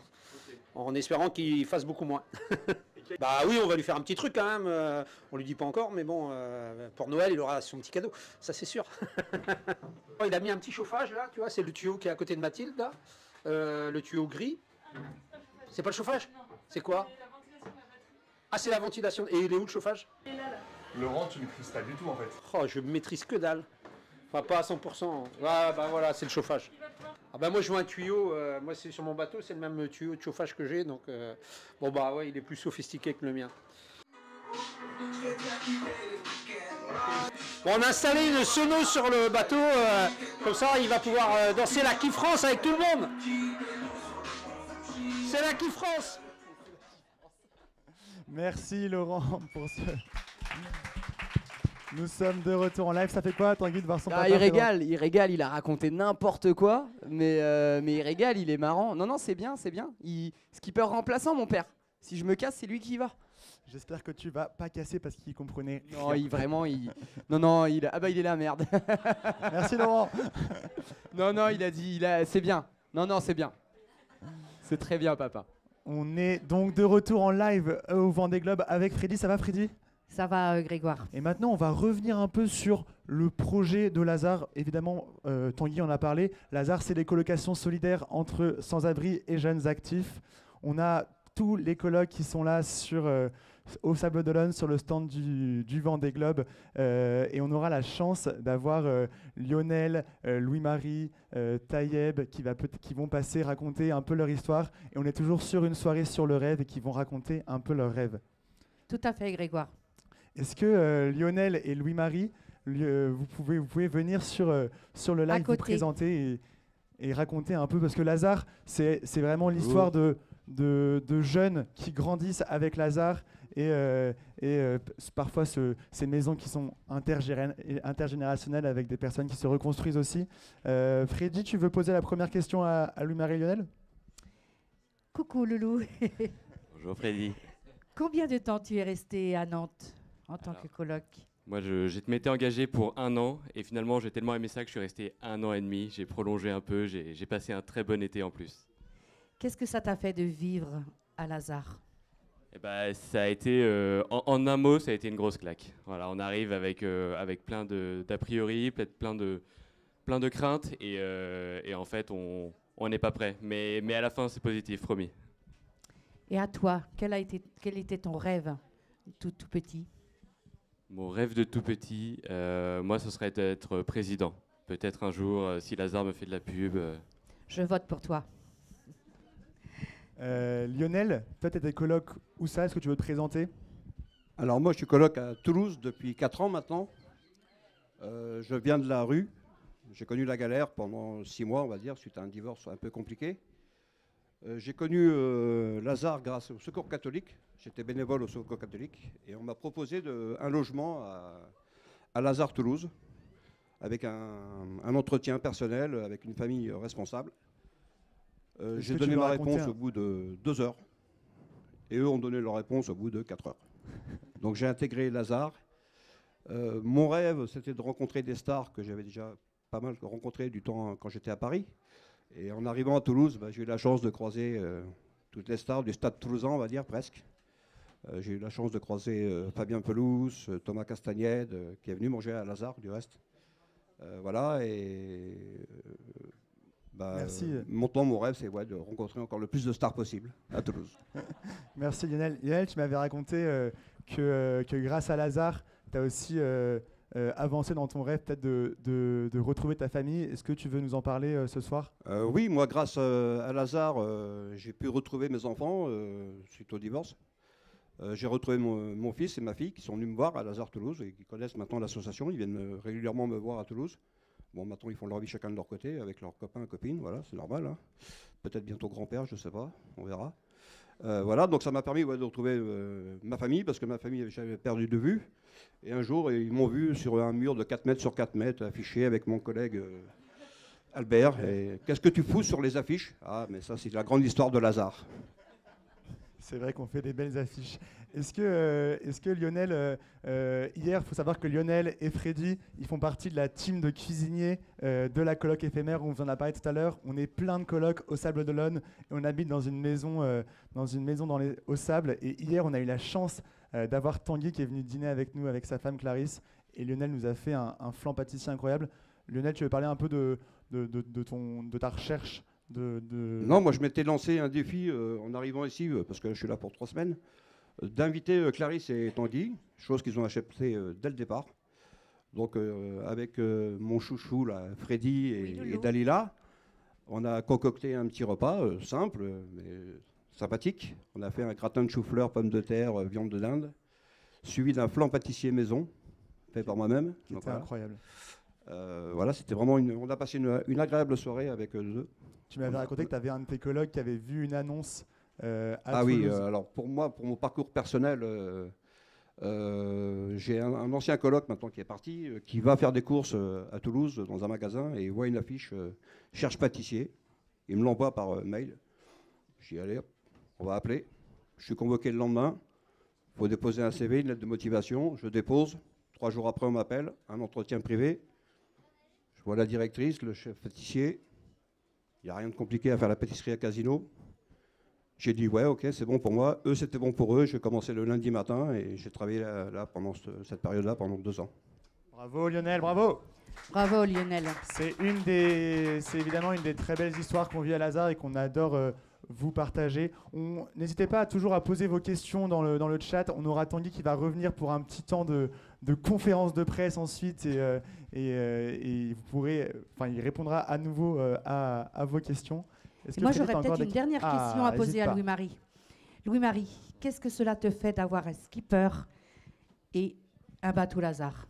Okay. En espérant qu'il fasse beaucoup moins. Et Bah oui, on va lui faire un petit truc quand même. On lui dit pas encore, mais bon, pour Noël, il aura son petit cadeau. Ça, c'est sûr. Il a mis un petit chauffage là, tu vois, c'est le tuyau qui est à côté de Mathilde là. Le tuyau gris. C'est pas le chauffage? C'est quoi? Ah, c'est la ventilation. Et il est où le chauffage? Laurent, tu maîtrises pas du tout en fait. Oh, je maîtrise que dalle. Enfin, pas à 100%. Ah, bah voilà, c'est le chauffage. Ah bah moi je vois un tuyau, moi c'est sur mon bateau, c'est le même tuyau de chauffage que j'ai, donc bon bah ouais, il est plus sophistiqué que le mien. Bon, on a installé une sono sur le bateau, comme ça il va pouvoir danser la Qui France avec tout le monde. C'est la Qui France. Merci Laurent pour ce... Nous sommes de retour en live. Ça fait quoi, Tanguy, de voir son papa? Il régale, il a raconté n'importe quoi, mais il régale, il est marrant. Non, c'est bien. Skipper remplaçant, mon père. Si je me casse, c'est lui qui y va. J'espère que tu vas pas casser parce qu'il comprenait. Non, il est là, merde. Merci Laurent. Non, il a dit, c'est bien. Non, c'est bien. C'est très bien, papa. On est donc de retour en live au Vendée Globe avec Freddy. Ça va, Freddy? Ça va, Grégoire. Et maintenant, on va revenir un peu sur le projet de Lazare. Évidemment, Tanguy en a parlé. Lazare, c'est des colocations solidaires entre sans-abri et jeunes actifs. On a tous les colocs qui sont là au Sable d'Olonne, sur le stand du Vendée Globe. Et on aura la chance d'avoir Lionel, Louis-Marie, Taïeb qui vont passer raconter un peu leur histoire. Et on est toujours sur une soirée sur le rêve et qui vont raconter un peu leur rêve. Tout à fait, Grégoire. Est-ce que Lionel et Louis-Marie, vous pouvez venir sur le live vous présenter et raconter un peu, parce que Lazare, c'est vraiment l'histoire de jeunes qui grandissent avec Lazare et parfois ces maisons qui sont intergénérationnelles avec des personnes qui se reconstruisent aussi. Freddy, tu veux poser la première question à Louis-Marie et Lionel? Coucou Loulou. Bonjour Freddy. Combien de temps tu es resté à Nantes en tant que coloc? Moi, je m'étais engagé pour 1 an et finalement, j'ai tellement aimé ça que je suis resté 1 an et demi. J'ai prolongé un peu, j'ai passé un très bon été en plus. Qu'est-ce que ça t'a fait de vivre à Lazare? Ça a été, en un mot, ça a été une grosse claque. Voilà, on arrive avec plein d'a priori, peut-être plein de craintes et en fait, on n'est pas prêt. Mais à la fin, c'est positif, promis. Et à toi, quel était ton rêve tout petit? Mon rêve de tout petit, moi, ce serait d'être président. Peut-être un jour, si Lazare me fait de la pub. Je vote pour toi. Lionel, toi, tu étais coloc où ça? Est-ce que tu veux te présenter? Alors moi, je suis coloc à Toulouse depuis 4 ans maintenant. Je viens de la rue. J'ai connu la galère pendant 6 mois, on va dire, suite à un divorce un peu compliqué. J'ai connu Lazare grâce au Secours catholique. J'étais bénévole au Secours catholique et on m'a proposé un logement à Lazare Toulouse avec un entretien personnel avec une famille responsable. J'ai donné ma réponse au bout de 2 heures et eux ont donné leur réponse au bout de 4 heures. Donc j'ai intégré Lazare. Mon rêve, c'était de rencontrer des stars que j'avais déjà pas mal rencontrées du temps quand j'étais à Paris. Et en arrivant à Toulouse, j'ai eu la chance de croiser toutes les stars du stade toulousain, on va dire, presque. J'ai eu la chance de croiser Fabien Pelouse, Thomas Castagnède, qui est venu manger à Lazare, du reste. Voilà, et merci. Maintenant, mon rêve, c'est de rencontrer encore le plus de stars possible à Toulouse. Merci Lionel. Lionel, tu m'avais raconté que grâce à Lazare, tu as aussi avancé dans ton rêve peut-être de retrouver ta famille. Est-ce que tu veux nous en parler ce soir? Oui, moi, grâce à Lazare, j'ai pu retrouver mes enfants suite au divorce. J'ai retrouvé mon fils et ma fille qui sont venus me voir à Lazare Toulouse et qui connaissent maintenant l'association. Ils viennent régulièrement me voir à Toulouse. Bon, maintenant, ils font leur vie chacun de leur côté avec leurs copains et copines. Voilà, c'est normal. Hein. Peut-être bientôt grand-père, je ne sais pas. On verra. Voilà, donc ça m'a permis de retrouver ma famille parce que ma famille, j'avais perdu de vue. Et un jour, ils m'ont vu sur un mur de 4 mètres sur 4 mètres affiché avec mon collègue Albert. Et qu'est-ce que tu fous sur les affiches? Ah, mais ça, c'est la grande histoire de Lazare. C'est vrai qu'on fait des belles affiches. Est-ce que Lionel, hier, il faut savoir que Lionel et Freddy, ils font partie de la team de cuisiniers de la coloc éphémère, on vous en a parlé tout à l'heure. On est plein de colocs au Sable d'Olonne et on habite dans une maison, au Sable. Et hier, on a eu la chance d'avoir Tanguy qui est venu dîner avec nous, avec sa femme Clarisse. Et Lionel nous a fait un flan pâtissier incroyable. Lionel, tu veux parler un peu de ta recherche Non, moi je m'étais lancé un défi en arrivant ici, parce que je suis là pour 3 semaines, d'inviter Clarisse et Tanguy, chose qu'ils ont accepté dès le départ. Donc avec mon chouchou, là, Freddy et Dalila, on a concocté un petit repas simple, mais sympathique. On a fait un gratin de chou-fleur, pommes de terre, viande de dinde, suivi d'un flan pâtissier maison, fait par moi-même. C'était incroyable. Voilà, c'était vraiment on a passé une agréable soirée avec eux. Tu m'avais raconté que tu avais un de tes colocs qui avait vu une annonce à Toulouse. Oui, alors pour moi, pour mon parcours personnel, j'ai un ancien coloc maintenant qui est parti, qui va faire des courses à Toulouse dans un magasin et il voit une affiche cherche pâtissier. Il me l'envoie par mail. J'y dis allez, on va appeler. Je suis convoqué le lendemain. Il faut déposer un CV, une lettre de motivation. Je dépose. 3 jours après, on m'appelle. Un entretien privé. Je vois la directrice, le chef pâtissier. Il n'y a rien de compliqué à faire la pâtisserie à Casino. J'ai dit ouais, ok, c'est bon pour moi. Eux, c'était bon pour eux. J'ai commencé le lundi matin et j'ai travaillé là pendant cette période-là pendant 2 ans. Bravo Lionel, bravo. Bravo Lionel. C'est évidemment une des très belles histoires qu'on vit à Lazare et qu'on adore vous partager. N'hésitez pas toujours à poser vos questions dans le chat. On aura Tanguy qui va revenir pour un petit temps de conférence de presse ensuite et vous pourrez, il répondra à nouveau à vos questions. Moi, j'aurais peut-être une dernière question à poser à Louis-Marie. Louis-Marie, qu'est-ce que cela te fait d'avoir un skipper et un bateau Lazare?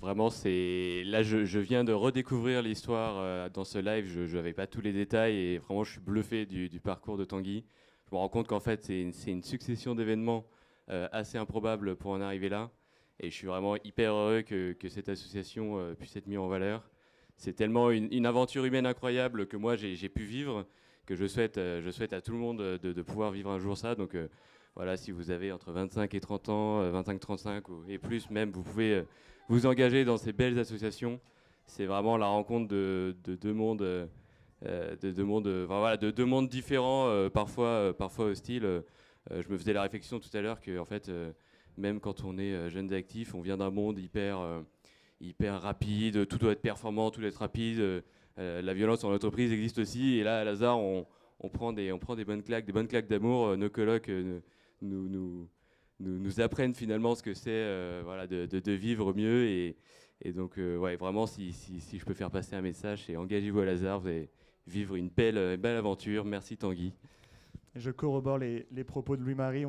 Vraiment, là, je viens de redécouvrir l'histoire dans ce live. Je n'avais pas tous les détails et vraiment, je suis bluffé du parcours de Tanguy. Je me rends compte qu'en fait, c'est une succession d'événements assez improbables pour en arriver là. Et je suis vraiment hyper heureux que cette association puisse être mise en valeur. C'est tellement une aventure humaine incroyable que moi, j'ai pu vivre, que je souhaite à tout le monde de pouvoir vivre un jour ça. Donc voilà, si vous avez entre 25 et 30 ans, 25-35 et plus même, vous pouvez vous engager dans ces belles associations. C'est vraiment la rencontre de deux mondes, de deux mondes différents, parfois hostiles. Je me faisais la réflexion tout à l'heure que en fait, même quand on est jeunes et actifs, on vient d'un monde hyper rapide, tout doit être performant, tout doit être rapide. La violence en entreprise existe aussi. Et là, à Lazare, on prend des bonnes claques d'amour. Nos colocs nous apprennent finalement ce que c'est de vivre mieux. Et donc, vraiment, si je peux faire passer un message, c'est engagez-vous à Lazare, vous allez vivre une belle aventure. Merci Tanguy. Je corrobore les propos de Louis-Marie.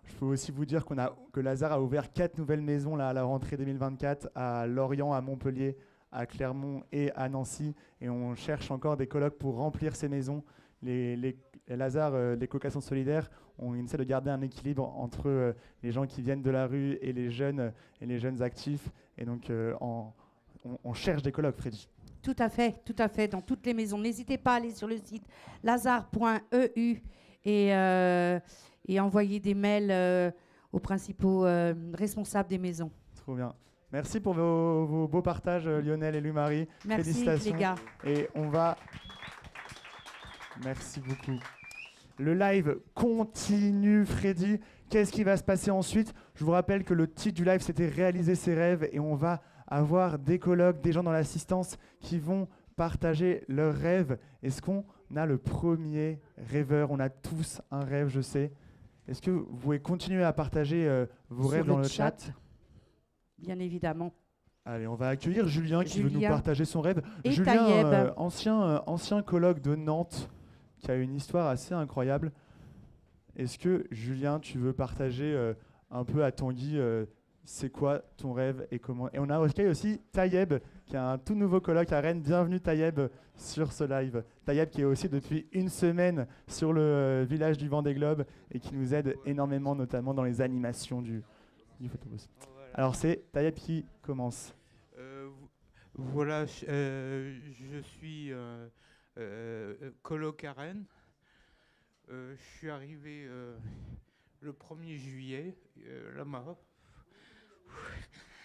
Je peux aussi vous dire que Lazare a ouvert 4 nouvelles maisons là, à la rentrée 2024, à Lorient, à Montpellier, à Clermont et à Nancy. Et on cherche encore des colocs pour remplir ces maisons. Les Lazare, les colocations solidaires, on essaie de garder un équilibre entre les gens qui viennent de la rue et les jeunes actifs. Et donc, on cherche des colocs, Freddy. Tout à fait, dans toutes les maisons. N'hésitez pas à aller sur le site lazare.eu et envoyer des mails aux principaux responsables des maisons. Trop bien. Merci pour vos beaux partages, Lionel et Louis-Marie. Merci félicitations. les gars. Et on va... Merci beaucoup. Le live continue, Freddy. Qu'est-ce qui va se passer ensuite? Je vous rappelle que le titre du live, c'était « Réaliser ses rêves » et on va avoir des colocs, des gens dans l'assistance qui vont partager leurs rêves. Est-ce qu'on a le premier rêveur? On a tous un rêve, je sais. Est-ce que vous pouvez continuer à partager vos rêves dans le chat? Bien évidemment. Allez, on va accueillir Julien qui veut nous partager son rêve. Et Julien, ancien coloc de Nantes, qui a une histoire assez incroyable. Est-ce que, Julien, tu veux partager un peu à Tanguy c'est quoi ton rêve et comment? Et on a aussi Tayeb, qui a un tout nouveau coloc à Rennes. Bienvenue Tayeb sur ce live. Tayeb qui est aussi depuis 1 semaine sur le village du Vendée Globe et qui nous aide énormément, notamment dans les animations du photobus. Alors c'est Tayeb qui commence. Voilà, je suis coloc à Rennes. Je suis arrivé le 1er juillet, là-bas.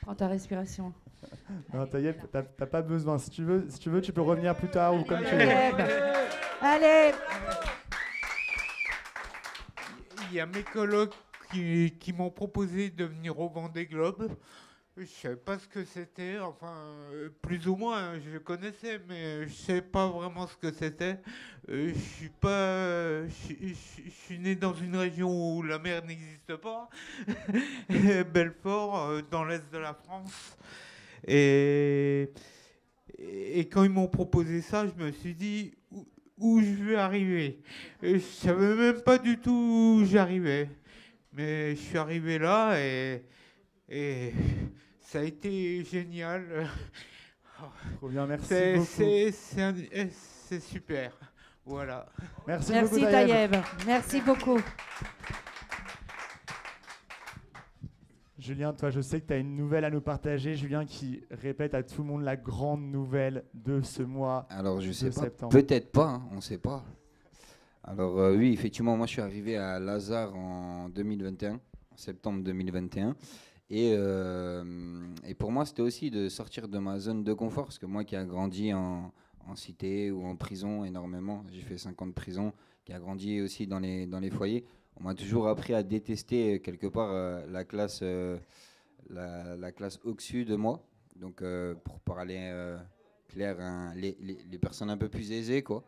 Prends ta respiration. Non, t'as pas besoin. Si tu veux, tu peux revenir plus tard ou comme tu veux. Allez. Il y a mes colocs qui m'ont proposé de venir au Vendée Globe. Je savais pas ce que c'était, enfin, plus ou moins, je connaissais, mais je savais pas vraiment ce que c'était. Je suis né dans une région où la mer n'existe pas, Belfort, dans l'est de la France. Et quand ils m'ont proposé ça, je me suis dit où je vais arriver. Et je savais même pas du tout où j'arrivais, mais je suis arrivé là et ça a été génial. Trop bien, merci beaucoup. C'est super. Voilà. Merci beaucoup, Taïeb. Merci beaucoup. Julien, toi, je sais que tu as une nouvelle à nous partager. Julien qui répète à tout le monde la grande nouvelle de ce mois. Alors, je sais pas. Septembre. Peut-être pas, hein, on ne sait pas. Alors, oui, effectivement, moi, je suis arrivé à Lazare en 2021, en septembre 2021. Et pour moi, c'était aussi de sortir de ma zone de confort, parce que moi qui ai grandi en cité ou en prison énormément, j'ai fait 5 ans de prison, qui a grandi aussi dans les foyers, on m'a toujours appris à détester quelque part la classe au-dessus de moi. Donc pour parler clair, hein, les personnes un peu plus aisées, quoi.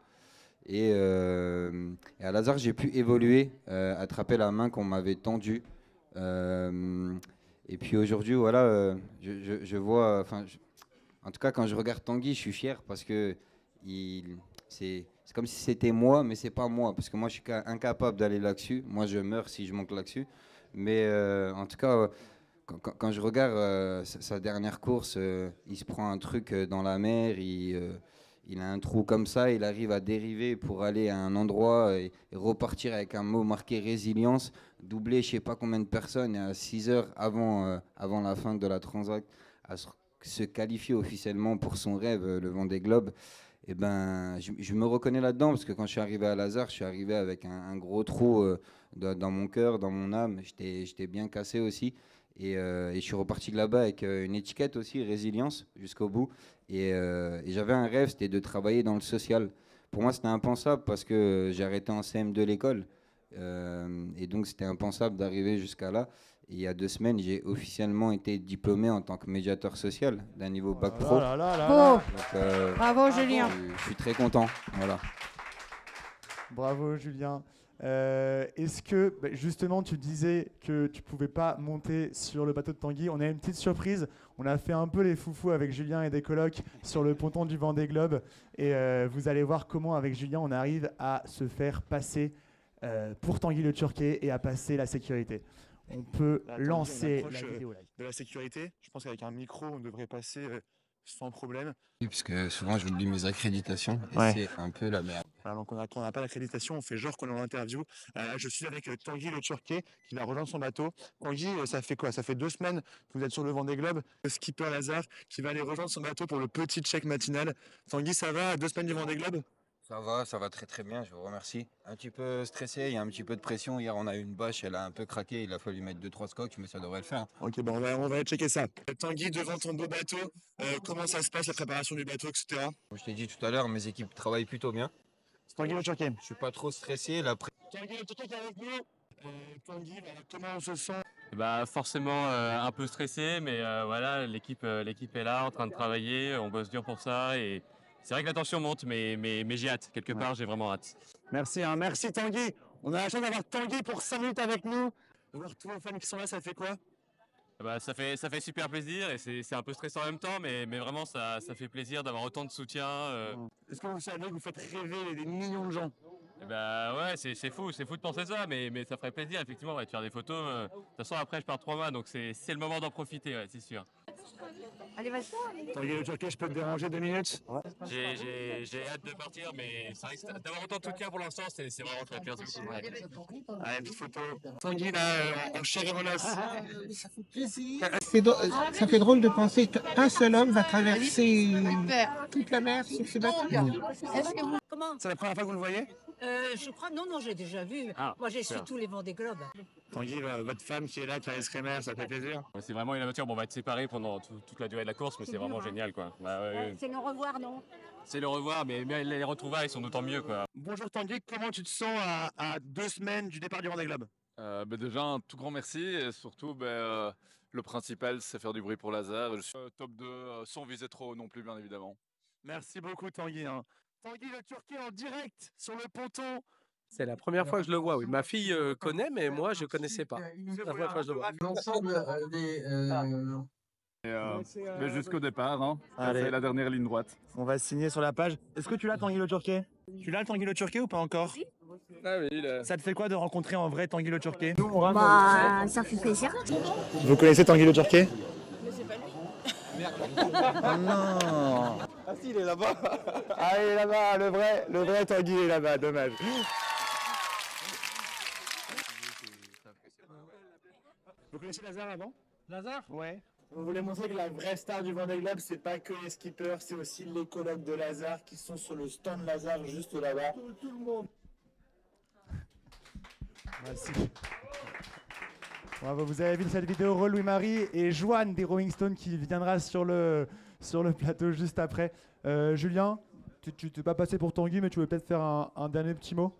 Et à Lazare, j'ai pu évoluer, attraper la main qu'on m'avait tendue. Et puis aujourd'hui, voilà, je vois, en tout cas quand je regarde Tanguy, je suis fier parce que c'est comme si c'était moi, mais c'est pas moi, parce que moi je suis incapable d'aller là-dessus. Moi je meurs si je manque là-dessus. Mais en tout cas, quand je regarde sa dernière course, il se prend un truc dans la mer, il a un trou comme ça, il arrive à dériver pour aller à un endroit et repartir avec un mot marqué résilience, doubler je sais pas combien de personnes et à 6 heures avant la fin de la Transat à se qualifier officiellement pour son rêve, le Vendée Globe. Et ben, je me reconnais là-dedans parce que quand je suis arrivé à Lazare, je suis arrivé avec un gros trou dans mon cœur, dans mon âme. J'étais bien cassé aussi. Et je suis reparti de là-bas avec une étiquette aussi, résilience, jusqu'au bout. Et j'avais un rêve, c'était de travailler dans le social. Pour moi, c'était impensable parce que j'ai arrêté en CM2 l'école. Et donc, c'était impensable d'arriver jusqu'à là. Et il y a 2 semaines, j'ai officiellement été diplômé en tant que médiateur social d'un niveau bac pro. Donc, bravo, Julien. Je suis très content. Voilà. Bravo, Julien. Est-ce que, justement, tu disais que tu ne pouvais pas monter sur le bateau de Tanguy. On a une petite surprise. On a fait un peu les foufous avec Julien et des colocs sur le ponton du Vendée Globe. Et vous allez voir comment, avec Julien, on arrive à se faire passer pour Tanguy le Turquet et à passer la sécurité. On peut lancer la vidéo live. De la sécurité, je pense qu'avec un micro, on devrait passer sans problème. Oui, parce que souvent j'oublie mes accréditations et Ouais. c'est un peu la merde. Voilà, donc on n'a pas l'accréditation, on fait genre qu'on est en interview. Je suis avec Tanguy le Turquet qui va rejoindre son bateau. Tanguy, ça fait quoi? Ça fait 2 semaines que vous êtes sur le Vendée Globe. Le skipper Lazare qui va aller rejoindre son bateau pour le petit check matinal. Tanguy, ça va? 2 semaines du Vendée Globe? Ça va très très bien, je vous remercie. Un petit peu stressé, il y a un petit peu de pression. Hier on a eu une bâche, elle a un peu craqué, il a fallu mettre 2-3 scotch, mais ça devrait le faire. Ok, bon, on va aller checker ça. Tanguy, devant ton beau bateau, comment ça se passe la préparation du bateau, etc. Comme je t'ai dit tout à l'heure, mes équipes travaillent plutôt bien. C'est Tanguy le Turquet. Je suis pas trop stressé. Tanguy le Turquet qui est avec nous. Tanguy, comment on se sent? Bah forcément un peu stressé, mais voilà, l'équipe est là en train de travailler, on bosse dur pour ça et c'est vrai que la tension monte, mais j'ai hâte. Quelque part, j'ai vraiment hâte. Merci, hein. Merci Tanguy. On a la chance d'avoir Tanguy pour 5 minutes avec nous. De voir tous vos fans qui sont là, ça fait quoi? Bah, ça fait super plaisir et c'est un peu stressant en même temps, mais vraiment ça fait plaisir d'avoir autant de soutien. Est-ce que vous savez que vous faites rêver des millions de gens? Bah ouais, c'est fou de penser ça, mais ça ferait plaisir effectivement de faire des photos. De toute façon après je pars 3 mois, donc c'est le moment d'en profiter, ouais, c'est sûr. Allez, vas-y. Tanguy le Turquet, je peux te déranger 2 minutes? J'ai hâte de partir, mais ça risque d'avoir autant de soutien pour l'instant, c'est vraiment très bien. Allez, une petite photo. Tanguy là, en chair et en os. Ça fait plaisir. Ça fait drôle de penser qu'un seul homme va traverser toute la mer sur ce bateau. C'est la première fois que vous le voyez? Je crois, non, j'ai déjà vu. Ah, Moi, j'ai su super. tous les Vendée Globes. Tanguy, votre femme qui est là, Clarisse Kremer, ça fait plaisir. Ouais, c'est vraiment une aventure. Bon, on va être séparés pendant toute la durée de la course, mais c'est vraiment dur, hein. génial, quoi. Bah, ouais. C'est le revoir, non? C'est le revoir, mais les retrouvailles sont d'autant mieux, quoi. Bonjour Tanguy, comment tu te sens à 2 semaines du départ du Vendée Globe? Déjà, un tout grand merci et surtout, le principal, c'est faire du bruit pour Lazare. Je suis top 2 sans viser trop haut non plus, bien évidemment. Merci beaucoup Tanguy. Tanguy le Turquet en direct sur le ponton. C'est la première fois que je le vois, oui. Ma fille connaît, mais moi, je ne connaissais pas. C'est la première fois que je le vois. L'ensemble mais jusqu'au départ, hein. Allez. C'est la dernière ligne droite. On va signer sur la page. Est-ce que tu l'as Tanguy le Turquet? Tu l'as le Tanguy le Turquet ou pas encore? Ah oui, Ça te fait quoi de rencontrer en vrai Tanguy le Turquet? Bah, ça fait plaisir. Vous connaissez Tanguy le Turquet? Mais c'est pas lui. Oh non! Ah si, il est là-bas. Ah, il est là-bas, le vrai Tanguy est là-bas, dommage. Vous connaissez Lazare avant? Lazare? Ouais. On voulait montrer que la vraie star du Vendée Globe, c'est pas que les skippers, c'est aussi les colocs de Lazare qui sont sur le stand Lazare juste là-bas. Tout le monde. Merci. Bravo, vous avez vu cette vidéo Louis-Marie et Joanne des Rolling Stones qui viendra sur le plateau juste après. Julien, tu t'es pas passé pour Tanguy, mais tu veux peut-être faire un dernier petit mot?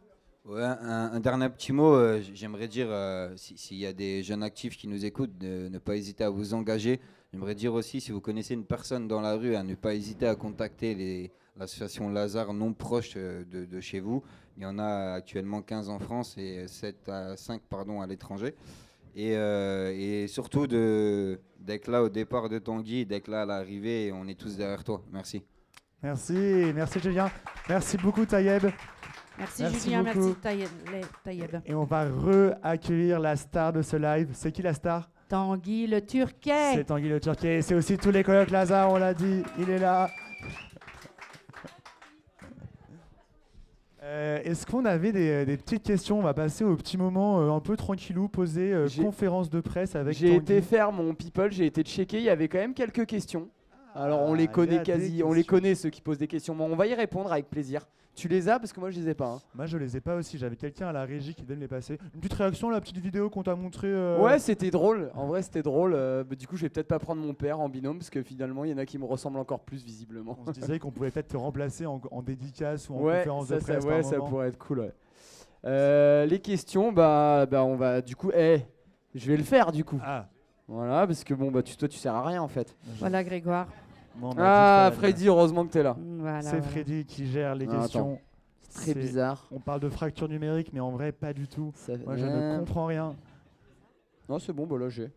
Ouais, un dernier petit mot, j'aimerais dire, s'il y a des jeunes actifs qui nous écoutent, de ne pas hésiter à vous engager. J'aimerais dire aussi, si vous connaissez une personne dans la rue, à ne pas hésiter à contacter l'association Lazare non proche de chez vous. Il y en a actuellement 15 en France et 5 à l'étranger. Et surtout d'être là au départ de Tanguy, d'être là à l'arrivée, on est tous derrière toi. Merci. Merci Julien. Merci beaucoup Tayeb. Merci Julien, beaucoup. merci Tayeb. Et on va re-accueillir la star de ce live. C'est qui la star? Tanguy le Turquet. C'est Tanguy le Turquet. C'est aussi tous les colocs Lazare, on l'a dit. Il est là. Est-ce qu'on avait des petites questions? On va passer au petit moment un peu tranquillou, posé, conférence de presse avec J'ai Tanguy. été faire mon people, j'ai été checker, il y avait quand même quelques questions. Alors on les connaît on les connaît ceux qui posent des questions, mais on va y répondre avec plaisir. Tu les as parce que moi je les ai pas. Hein. Moi je les ai pas aussi, j'avais quelqu'un à la régie qui devait me les passer. Une petite réaction, la petite vidéo qu'on t'a montrée. Ouais, c'était drôle, en vrai c'était drôle. Du coup je vais peut-être pas prendre mon père en binôme parce que finalement il y en a qui me ressemblent encore plus visiblement. On se disait qu'on pouvait peut-être te remplacer en dédicace ou en ouais, conférence de presse. Ouais, ça pourrait être cool. Ouais. Les questions, on va du coup, je vais le faire du coup. Ah. Voilà, parce que bon, toi tu sers à rien en fait. Voilà Grégoire. Bon, Freddy, heureusement que t'es là. Voilà, c'est Freddy qui gère les questions. Attends. C'est très bizarre. On parle de fracture numérique, mais en vrai, pas du tout. Moi, je ne comprends rien. Non, c'est bon, là, j'ai.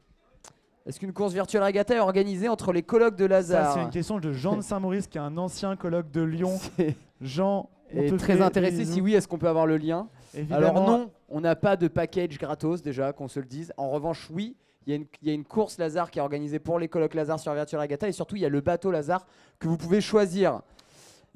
Est-ce qu'une course virtuelle regatta est organisée entre les colocs de Lazare? Ça, c'est une question de Jean de Saint-Maurice, qui est un ancien coloc de Lyon. Jean, est très intéressé. Si oui, est-ce qu'on peut avoir le lien? Évidemment. Alors non, on n'a pas de package gratos, déjà, qu'on se le dise. En revanche, oui. Il y a une course Lazare qui est organisée pour les colocs Lazare sur Virtual Regatta et surtout il y a le bateau Lazare que vous pouvez choisir.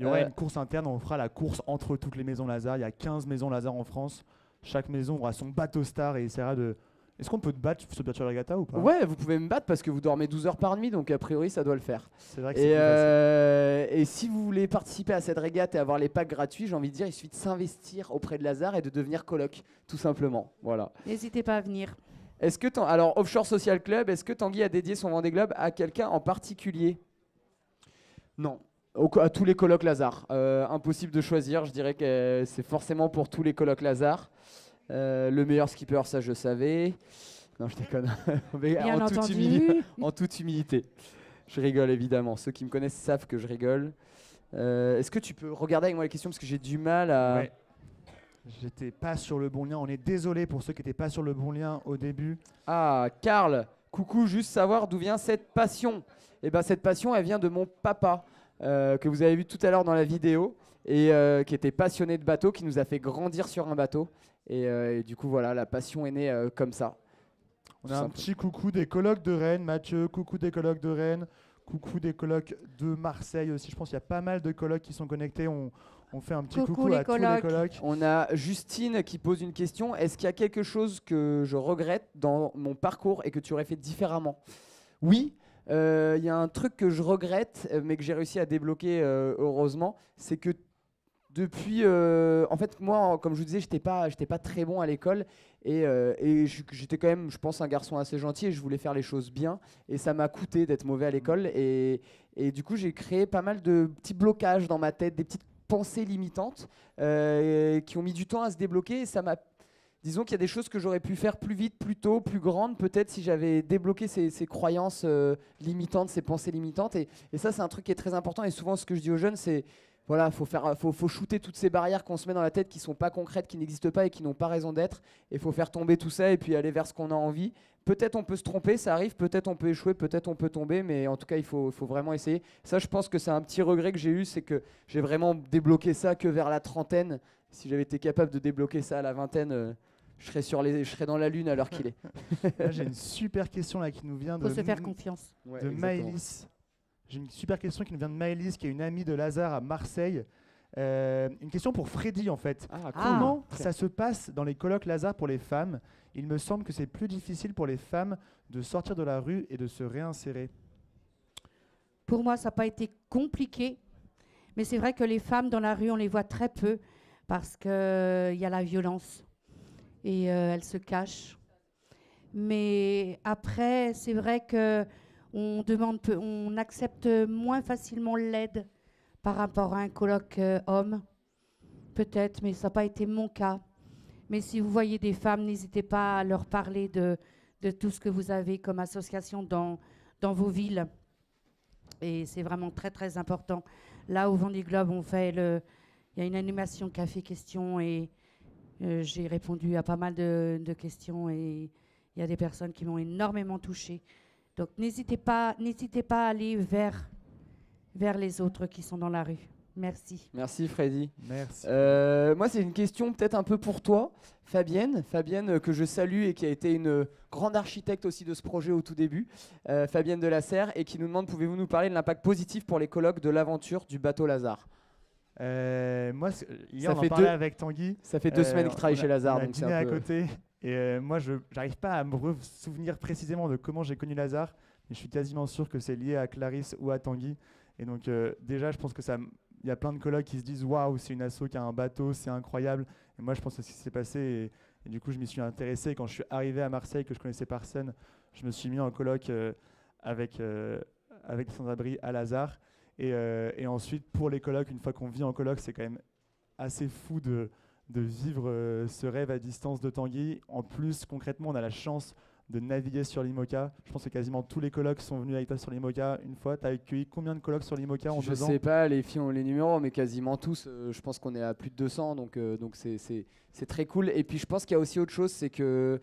Il y aura une course interne, on fera la course entre toutes les maisons Lazare. Il y a 15 maisons Lazare en France. Chaque maison aura son bateau star et essaiera de... Est-ce qu'on peut te battre sur Virtual Regatta ou pas? Ouais, vous pouvez me battre parce que vous dormez 12 heures par nuit, donc a priori ça doit le faire. C'est vrai que c'est plus facile. Et si vous voulez participer à cette régate et avoir les packs gratuits, j'ai envie de dire, il suffit de s'investir auprès de Lazare et de devenir coloc, tout simplement. Voilà. N'hésitez pas à venir. Est-ce que alors Offshore Social Club, est-ce que Tanguy a dédié son Vendée Globe à quelqu'un en particulier? Non. À tous les colocs Lazare. Impossible de choisir, je dirais que c'est forcément pour tous les colocs Lazare. Le meilleur skipper, ça je savais. Non, je déconne. En toute humilité. Je rigole évidemment. Ceux qui me connaissent savent que je rigole. Est-ce que tu peux regarder avec moi les questions parce que j'ai du mal à... Ouais. J'étais pas sur le bon lien. On est désolé pour ceux qui n'étaient pas sur le bon lien au début. Ah, Karl, coucou, juste savoir d'où vient cette passion. Eh ben, cette passion, elle vient de mon papa, que vous avez vu tout à l'heure dans la vidéo, et qui était passionné de bateau, qui nous a fait grandir sur un bateau. Et du coup, voilà, la passion est née comme ça. On a un petit coucou des colocs de Rennes, Mathieu, coucou des colocs de Rennes, coucou des colocs de Marseille aussi. Je pense qu'il y a pas mal de colocs qui sont connectés. On fait un petit coucou à tous les colocs. On a Justine qui pose une question. Est-ce qu'il y a quelque chose que je regrette dans mon parcours et que tu aurais fait différemment? Oui, il y a un truc que je regrette, mais que j'ai réussi à débloquer heureusement, c'est que depuis, en fait, moi, comme je vous disais, j'étais pas très bon à l'école et j'étais quand même, je pense, un garçon assez gentil et je voulais faire les choses bien. Et ça m'a coûté d'être mauvais à l'école et du coup, j'ai créé pas mal de petits blocages dans ma tête, des petites pensées limitantes qui ont mis du temps à se débloquer. Et ça m'a, disons qu'il y a des choses que j'aurais pu faire plus vite, plus tôt, plus grandes, peut-être si j'avais débloqué ces croyances limitantes, ces pensées limitantes. Et ça, c'est un truc qui est très important. Et souvent, ce que je dis aux jeunes, c'est voilà, faut shooter toutes ces barrières qu'on se met dans la tête qui sont pas concrètes, qui n'existent pas et qui n'ont pas raison d'être. Et faut faire tomber tout ça et puis aller vers ce qu'on a envie. Peut-être on peut se tromper, ça arrive, peut-être on peut échouer, peut-être on peut tomber, mais en tout cas il faut vraiment essayer. Ça, je pense que c'est un petit regret que j'ai eu, c'est que j'ai vraiment débloqué ça que vers la trentaine. Si j'avais été capable de débloquer ça à la vingtaine, je serais dans la lune à l'heure qu'il est. Là, j'ai une super question là qui nous vient de Faut se faire confiance. Ouais, de exactement. Maëlys. J'ai une super question qui nous vient de Maëlys, qui est une amie de Lazare à Marseille. Une question pour Freddy en fait. Ah, cool. Comment ça se passe dans les colloques Lazare pour les femmes? Il me semble que c'est plus difficile pour les femmes de sortir de la rue et de se réinsérer. Pour moi, ça n'a pas été compliqué, mais c'est vrai que les femmes dans la rue, on les voit très peu parce qu'il y a la violence et elles se cachent. Mais après, c'est vrai que on accepte moins facilement l'aide par rapport à un colloque homme, peut-être, mais ça n'a pas été mon cas. Mais si vous voyez des femmes, n'hésitez pas à leur parler de tout ce que vous avez comme association dans vos villes. Et c'est vraiment très, très important. Là, au Vendée Globe, il y a une animation café-question et j'ai répondu à pas mal de questions et il y a des personnes qui m'ont énormément touchée. Donc, n'hésitez pas à aller vers les autres qui sont dans la rue. Merci. Merci Freddy. Merci. Moi, c'est une question peut-être un peu pour toi, Fabienne. Fabienne, que je salue et qui a été une grande architecte aussi de ce projet au tout début. Fabienne de la Serre, et qui nous demande, pouvez-vous nous parler de l'impact positif pour les colloques de l'aventure du bateau Lazare? Moi, hier, on en parlait avec Tanguy. Ça fait 2 semaines qu'il travaille chez Lazare. On a Donc c'est dîné un à peu... côté. Et moi, je n'arrive pas à me souvenir précisément de comment j'ai connu Lazare, mais je suis quasiment sûr que c'est lié à Clarisse ou à Tanguy. Et donc, déjà, je pense que il y a plein de colloques qui se disent waouh, c'est une asso qui a un bateau, c'est incroyable. Et moi, je pense que c'est ce qui s'est passé. Et du coup, je m'y suis intéressé. Quand je suis arrivé à Marseille, que je connaissais personne, je me suis mis en colloque avec Sandra Brie à Lazare. Et ensuite, pour les colloques, une fois qu'on vit en colloque, c'est quand même assez fou de vivre ce rêve à distance de Tanguy. En plus, concrètement, on a la chance de naviguer sur l'IMOCA. Je pense que quasiment tous les colloques sont venus avec toi sur l'IMOCA une fois. Tu as accueilli combien de colloques sur l'IMOCA en 2 ans? Je sais pas, les filles ont les numéros, mais quasiment tous. Je pense qu'on est à plus de 200, donc c'est très cool. Et puis je pense qu'il y a aussi autre chose, c'est que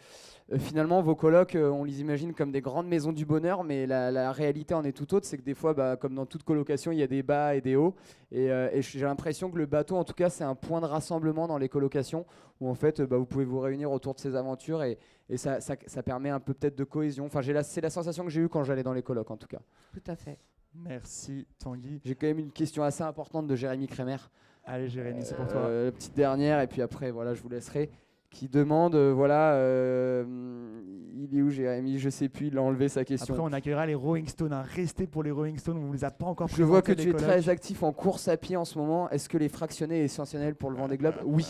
finalement vos colloques, on les imagine comme des grandes maisons du bonheur, mais la réalité en est tout autre. C'est que des fois, comme dans toute colocation, il y a des bas et des hauts. Et j'ai l'impression que le bateau, en tout cas, c'est un point de rassemblement dans les colocations où en fait, vous pouvez vous réunir autour de ces aventures et ça permet un peu peut-être de cohésion. Enfin, c'est la sensation que j'ai eue quand j'allais dans les colocs, en tout cas. Tout à fait. Merci Tanguy. J'ai quand même une question assez importante de Jérémy Crémer. Allez Jérémy, c'est pour toi. La petite dernière, et puis après, voilà, je vous laisserai. Qui demande, il est où Jérémy? Je sais plus, il a enlevé sa question. Après, on accueillera les Rowing Stones. Restez pour les Rowing Stones, on ne vous a pas encore Je vois que présenté tu es les colloques. très actif en course à pied en ce moment. Est-ce que les fractionnés est essentiel pour le Vendée Globe? Oui.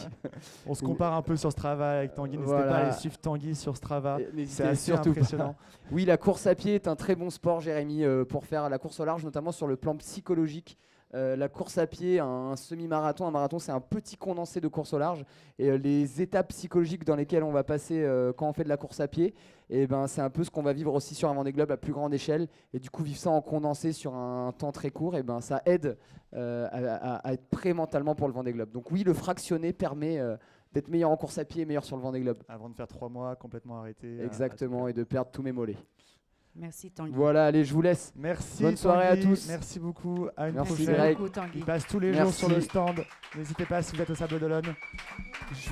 On se compare un peu sur Strava avec Tanguy. N'hésitez pas à aller suivre Tanguy sur Strava. C'est assez surtout impressionnant. Oui, la course à pied est un très bon sport, Jérémy, pour faire la course au large, notamment sur le plan psychologique. La course à pied, un semi-marathon, un marathon, c'est un petit condensé de course au large. Et les étapes psychologiques dans lesquelles on va passer quand on fait de la course à pied, c'est un peu ce qu'on va vivre aussi sur un Vendée Globe à plus grande échelle. Et du coup, vivre ça en condensé sur un temps très court, ça aide à être prêt mentalement pour le Vendée Globe. Donc oui, le fractionné permet d'être meilleur en course à pied et meilleur sur le Vendée Globe. Avant de faire 3 mois complètement arrêté. Exactement, et de perdre tous mes mollets. Merci Tanguy. Voilà, allez, je vous laisse. Merci. Bonne soirée à Tanguy. tous. Merci beaucoup. À une Merci, prochaine. Greg. Il passe tous les jours Merci. sur le stand. N'hésitez pas si vous êtes au Sable d'Olonne.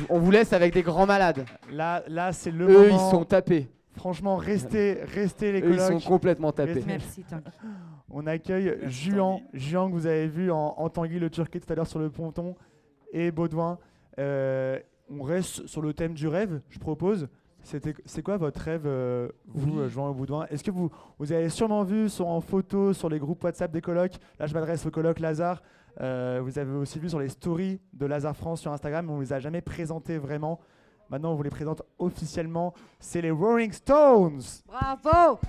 On vous laisse avec des grands malades. Là c'est le Eux, moment. ils sont tapés. Franchement, restez les Eux, colocs. ils sont complètement tapés. Restez. Merci Tanguy. On accueille Juan que vous avez vu en Tanguy le Turquet tout à l'heure sur le ponton, et Baudouin. On reste sur le thème du rêve, je propose. C'est quoi votre rêve, vous, Juan et Baudouin? Est-ce que vous avez sûrement vu en photo sur les groupes WhatsApp des colocs? Là, je m'adresse au coloc Lazare. Vous avez aussi vu sur les stories de Lazare France sur Instagram, on ne les a jamais présentés vraiment. Maintenant, on vous les présente officiellement. C'est les Rolling Stones. Bravo.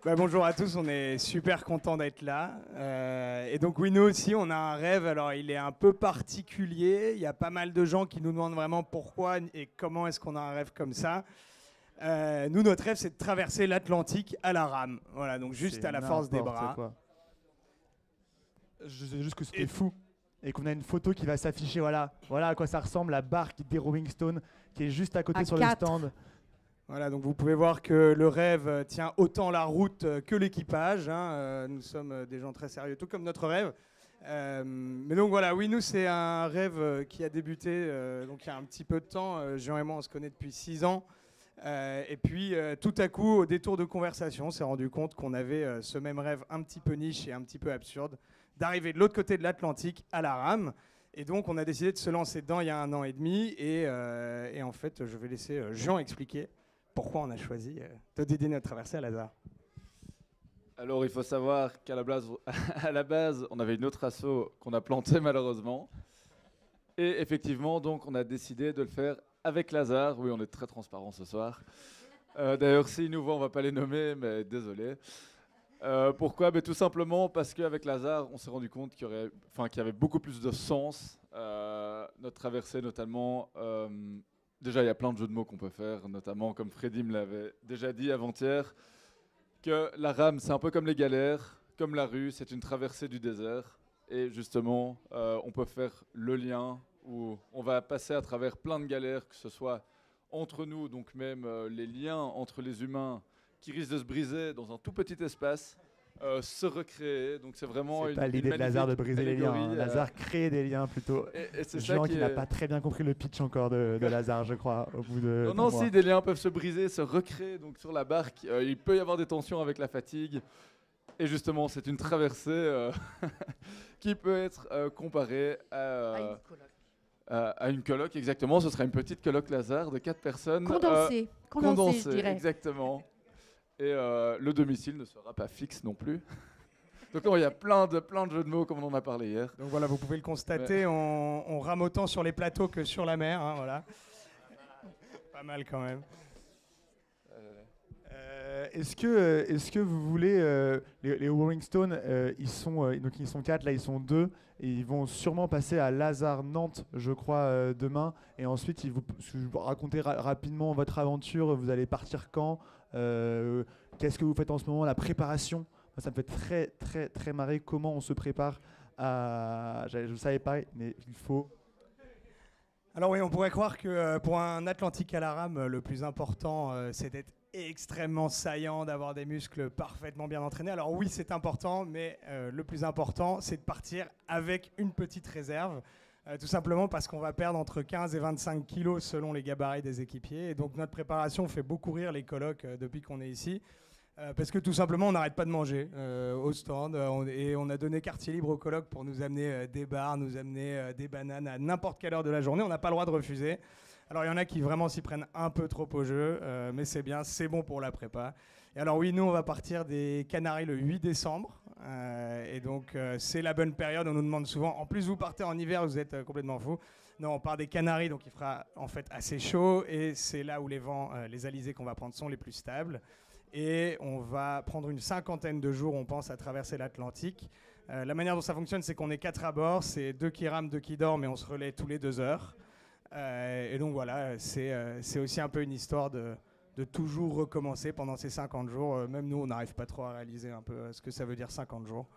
Bonjour à tous, on est super content d'être là. Et donc oui, nous aussi, on a un rêve. Alors il est un peu particulier. Il y a pas mal de gens qui nous demandent vraiment pourquoi et comment est-ce qu'on a un rêve comme ça. Nous, notre rêve, c'est de traverser l'Atlantique à la rame. Voilà, donc juste à la force des bras. Quoi. Je sais juste que c'était fou. Et qu'on a une photo qui va s'afficher. Voilà à quoi ça ressemble, la barque des Rolling Stones qui est juste à côté sur 4. Le stand. Voilà, donc vous pouvez voir que le rêve tient autant la route que l'équipage. Nous sommes des gens très sérieux, tout comme notre rêve. Mais donc voilà, oui, nous, c'est un rêve qui a débuté donc il y a un petit peu de temps. Jean et moi, on se connaît depuis 6 ans. Et puis, tout à coup, au détour de conversation, on s'est rendu compte qu'on avait ce même rêve un petit peu niche et un petit peu absurde, d'arriver de l'autre côté de l'Atlantique à la rame. Et donc, on a décidé de se lancer dedans il y a 1 an et demi. Et en fait, je vais laisser Jean expliquer pourquoi on a choisi de dédier notre traversée à Lazare. Alors, il faut savoir qu'à la base, on avait une autre asso qu'on a plantée malheureusement. Et effectivement, donc, on a décidé de le faire avec Lazare. Oui, on est très transparent ce soir. D'ailleurs, s'ils nous voient, on ne va pas les nommer, mais désolé. Pourquoi ? Tout simplement parce qu'avec Lazare, on s'est rendu compte qu'il y avait beaucoup plus de sens. Notre traversée, notamment... Déjà, il y a plein de jeux de mots qu'on peut faire, notamment, comme Freddy me l'avait déjà dit avant-hier, que la rame, c'est un peu comme les galères, comme la rue, c'est une traversée du désert. Et justement, on peut faire le lien où on va passer à travers plein de galères, que ce soit entre nous, donc même les liens entre les humains qui risquent de se briser dans un tout petit espace, se recréer. Donc c'est vraiment pas l'idée de Lazare de briser les liens. Lazare crée des liens plutôt. Et c'est Jean qui n'a pas très bien compris le pitch encore de Lazare, je crois, au bout de. Non, si des liens peuvent se briser, se recréer. Donc sur la barque, il peut y avoir des tensions avec la fatigue. Et justement, c'est une traversée qui peut être comparée à une coloc. Exactement, ce sera une petite coloc Lazare de 4 personnes. Condensée, je dirais. Exactement. Et le domicile ne sera pas fixe non plus. Donc non, il y a plein de jeux de mots comme on en a parlé hier. Donc voilà, vous pouvez le constater, on rame autant sur les plateaux que sur la mer. Voilà. Pas mal quand même. Est-ce que vous voulez les Rolling Stones, ils sont 4, là ils sont 2 et ils vont sûrement passer à Lazare Nantes, je crois, demain, et ensuite vous racontez rapidement votre aventure. Vous allez partir quand, qu'est-ce que vous faites en ce moment, la préparation. Ça me fait très très très marrer comment on se prépare à... Je ne savais pas, mais il faut... Alors oui, on pourrait croire que pour un Atlantique à la rame, le plus important, c'est d'être extrêmement saillant, d'avoir des muscles parfaitement bien entraînés. Alors oui, c'est important, mais le plus important, c'est de partir avec une petite réserve, tout simplement parce qu'on va perdre entre 15 et 25 kilos selon les gabarits des équipiers. Et donc notre préparation fait beaucoup rire les colocs depuis qu'on est ici. Parce que tout simplement, on n'arrête pas de manger au stand et on a donné quartier libre aux colocs pour nous amener des bars, nous amener des bananes à n'importe quelle heure de la journée. On n'a pas le droit de refuser. Alors, il y en a qui vraiment s'y prennent un peu trop au jeu, mais c'est bien, c'est bon pour la prépa. Et alors oui, nous, on va partir des Canaries le 8 décembre. Et donc, c'est la bonne période. On nous demande souvent, en plus, vous partez en hiver, vous êtes complètement fous. Non, on part des Canaries, donc il fera en fait assez chaud. Et c'est là où les vents, les alizés qu'on va prendre sont les plus stables. Et on va prendre une 50aine de jours, on pense, à traverser l'Atlantique. La manière dont ça fonctionne, c'est qu'on est 4 à bord, c'est 2 qui rament, 2 qui dorment, et on se relaie tous les 2 heures. Et donc voilà, c'est aussi un peu une histoire de toujours recommencer pendant ces 50 jours. Même nous, on n'arrive pas trop à réaliser un peu ce que ça veut dire 50 jours.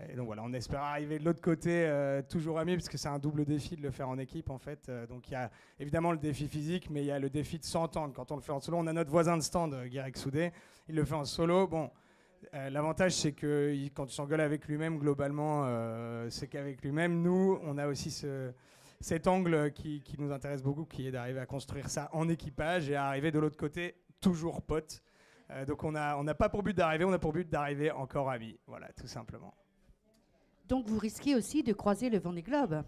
Et donc voilà, on espère arriver de l'autre côté toujours amis, parce que c'est un double défi de le faire en équipe en fait. Donc il y a évidemment le défi physique, mais il y a le défi de s'entendre. Quand on le fait en solo, on a notre voisin de stand, Guirec Soudé, il le fait en solo. Bon, l'avantage c'est que quand il s'engueule avec lui-même, globalement, c'est qu'avec lui-même. Nous, on a aussi cet angle qui nous intéresse beaucoup, qui est d'arriver à construire ça en équipage et à arriver de l'autre côté toujours pote. Donc on n'a pas pour but d'arriver, on a pour but d'arriver encore amis. Voilà, tout simplement. Donc vous risquez aussi de croiser le Vendée Globe.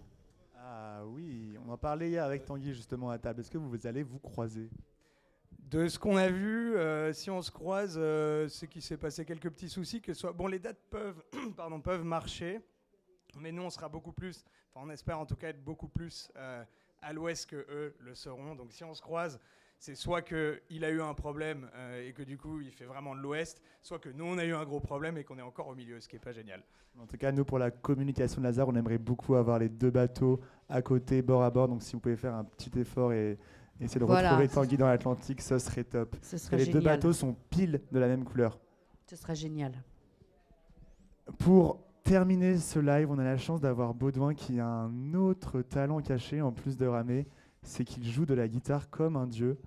Ah oui, on en parlait hier avec Tanguy justement à table. Est-ce que vous allez vous croiser ? De ce qu'on a vu, si on se croise, c'est qu'il s'est passé quelques petits soucis. Bon, les dates peuvent marcher, mais nous, on sera beaucoup plus, enfin, on espère en tout cas être beaucoup plus à l'ouest que eux le seront. Donc si on se croise, c'est soit qu'il a eu un problème et que du coup, il fait vraiment de l'ouest, soit que nous, on a eu un gros problème et qu'on est encore au milieu, ce qui n'est pas génial. En tout cas, nous, pour la communication de Lazare, on aimerait beaucoup avoir les 2 bateaux à côté, bord à bord. Donc si vous pouvez faire un petit effort et essayer de retrouver Tanguy dans l'Atlantique, ce serait top. Ce serait les génial. 2 bateaux sont pile de la même couleur. Ce serait génial. Pour terminer ce live, on a la chance d'avoir Baudouin qui a un autre talent caché en plus de ramer, c'est qu'il joue de la guitare comme un dieu.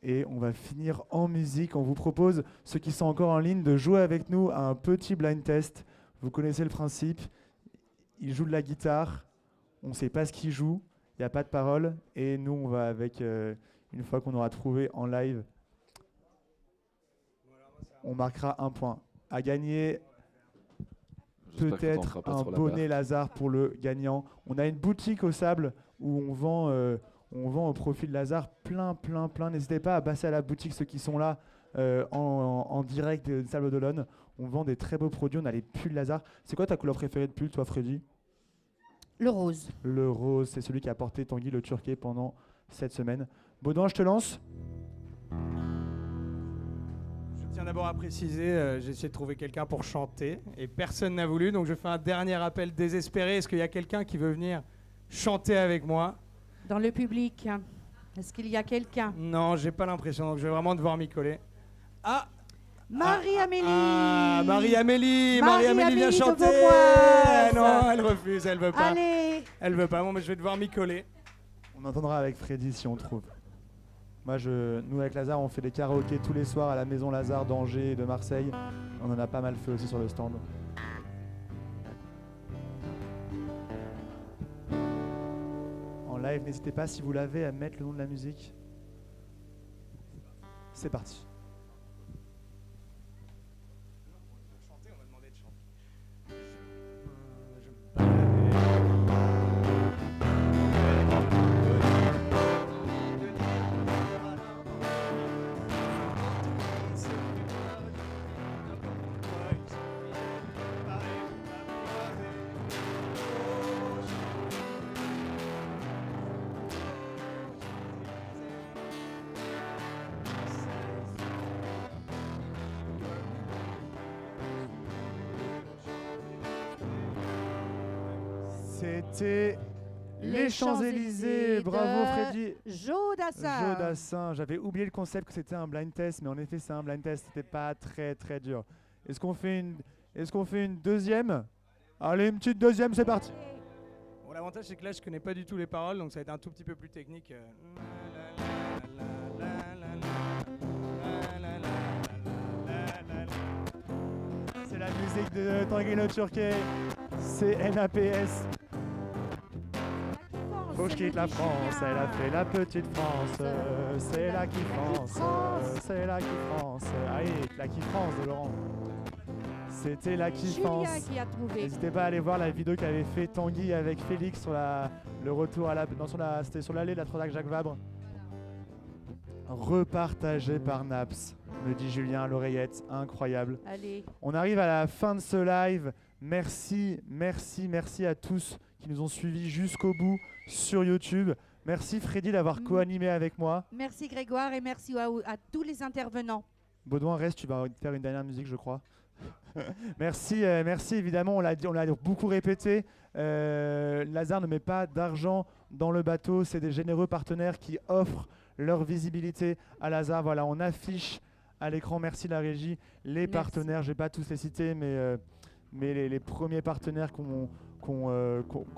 Et on va finir en musique. On vous propose, ceux qui sont encore en ligne, de jouer avec nous à un petit blind test. Vous connaissez le principe. Il joue de la guitare, on ne sait pas ce qu'il joue. Il n'y a pas de parole et nous on va avec, une fois qu'on aura trouvé en live, on marquera un point. À gagner peut-être un bonnet Lazare pour le gagnant. On a une boutique au sable où on vend au profit de Lazare plein. N'hésitez pas à passer à la boutique ceux qui sont là en direct de Sable d'Olonne. On vend des très beaux produits, on a les pulls Lazare. C'est quoi ta couleur préférée de pull toi Freddy ? Le rose. Le rose, c'est celui qui a porté Tanguy le Turquet pendant cette semaine. Baudouin, je te lance. Je tiens d'abord à préciser, j'ai essayé de trouver quelqu'un pour chanter et personne n'a voulu, donc je fais un dernier appel désespéré. Est-ce qu'il y a quelqu'un qui veut venir chanter avec moi ? Dans le public, est-ce qu'il y a quelqu'un ? Non, j'ai pas l'impression, donc je vais vraiment devoir m'y coller. Ah, Marie-Amélie. Marie-Amélie vient chanter. Non, elle refuse, elle veut pas. Allez. Elle veut pas, bon, mais je vais devoir m'y coller. On entendra avec Freddy si on trouve. Moi, nous avec Lazare, on fait des karaokés tous les soirs à la maison Lazare d'Angers et de Marseille. On en a pas mal fait aussi sur le stand. En live, n'hésitez pas si vous l'avez à mettre le nom de la musique. C'est parti. C'était les Champs-Élysées. Bravo Freddy. Joe Dassin. Joe Dassin. J'avais oublié le concept que c'était un blind test, mais en effet c'est un blind test. C'était pas très dur. Est-ce qu'on fait une deuxième? Allez, une petite deuxième, c'est parti. Bon, l'avantage c'est que là je connais pas du tout les paroles, donc ça va être un tout petit peu plus technique. C'est la musique de Tanguy le Turquet. C'est NAPS. Faut que je quitte la France, elle a fait la petite France. C'est la qui France, c'est la qui France. Allez, la qui France de Laurent. C'était la qui France. Julien qui a trouvé. N'hésitez pas à aller voir la vidéo qu'avait fait Tanguy avec Félix sur le retour à c'était sur l'allée de la Trodac Jacques Vabre. Repartagé par Naps, me dit Julien à l'oreillette, incroyable. Allez. On arrive à la fin de ce live. Merci à tous qui nous ont suivis jusqu'au bout sur YouTube. Merci Freddy d'avoir co-animé avec moi. Merci Grégoire et merci à tous les intervenants. Baudouin, reste, tu vas faire une dernière musique, je crois. merci évidemment, on l'a beaucoup répété. Lazare ne met pas d'argent dans le bateau, c'est des généreux partenaires qui offrent leur visibilité à Lazare. Voilà, on affiche à l'écran, merci la régie, les partenaires, je ne vais pas tous les citer, mais les premiers partenaires qui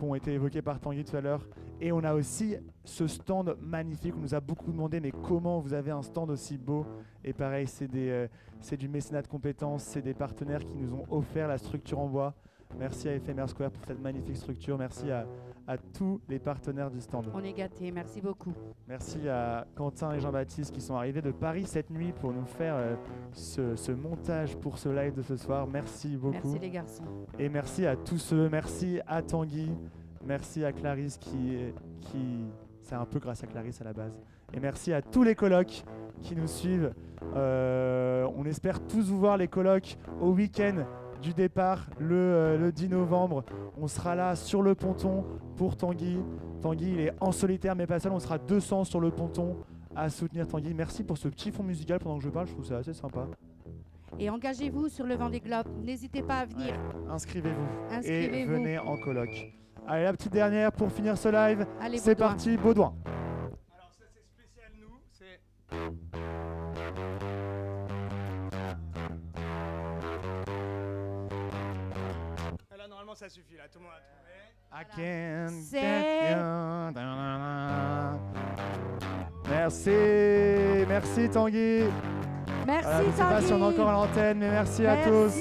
ont été évoqués par Tanguy tout à l'heure. Et on a aussi ce stand magnifique. On nous a beaucoup demandé, mais comment vous avez un stand aussi beau? Et pareil, c'est du mécénat de compétences, c'est des partenaires qui nous ont offert la structure en bois. Merci à Ephemer Square pour cette magnifique structure. Merci à tous les partenaires du stand. On est gâtés, merci beaucoup. Merci à Quentin et Jean-Baptiste qui sont arrivés de Paris cette nuit pour nous faire ce montage pour ce live de ce soir. Merci beaucoup. Merci les garçons. Et merci à tous ceux. Merci à Tanguy. Merci à Clarisse c'est un peu grâce à Clarisse à la base. Et merci à tous les colocs qui nous suivent. On espère tous vous voir les colocs au week-end du départ le 10 novembre. On sera là sur le ponton pour Tanguy. Tanguy, il est en solitaire mais pas seul. On sera 200 sur le ponton à soutenir Tanguy. Merci pour ce petit fond musical pendant que je parle. Je trouve ça assez sympa. Et engagez-vous sur le Vendée Globe. N'hésitez pas à venir. Inscrivez-vous. Et Inscrivez-vous. venez en coloc. Allez, la petite dernière pour finir ce live. Allez, c'est Baudouin. parti, Baudouin. Alors ça c'est spécial nous, c'est... Ah, là normalement ça suffit, là tout le monde a trouvé. I can't C'est- get you. Merci, merci Tanguy. Merci Voilà, je ne sais pas si on est Tanguy. encore à l'antenne, mais merci à tous.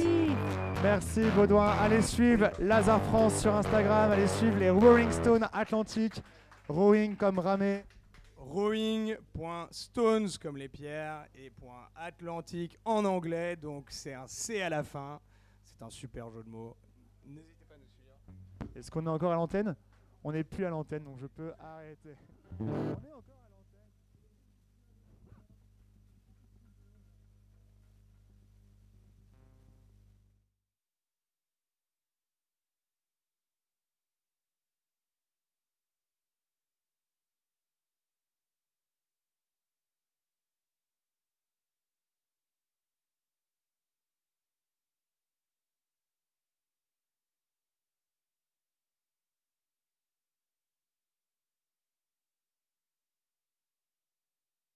Merci Baudouin. Allez suivre Lazare France sur Instagram. Allez suivre les Rowing Stones Atlantique. Rowing comme ramé. Rowing.stones comme les pierres et .atlantique en anglais, donc c'est un C à la fin. C'est un super jeu de mots. N'hésitez pas à nous suivre. Est-ce qu'on est encore à l'antenne? On n'est plus à l'antenne, donc je peux arrêter. On est encore à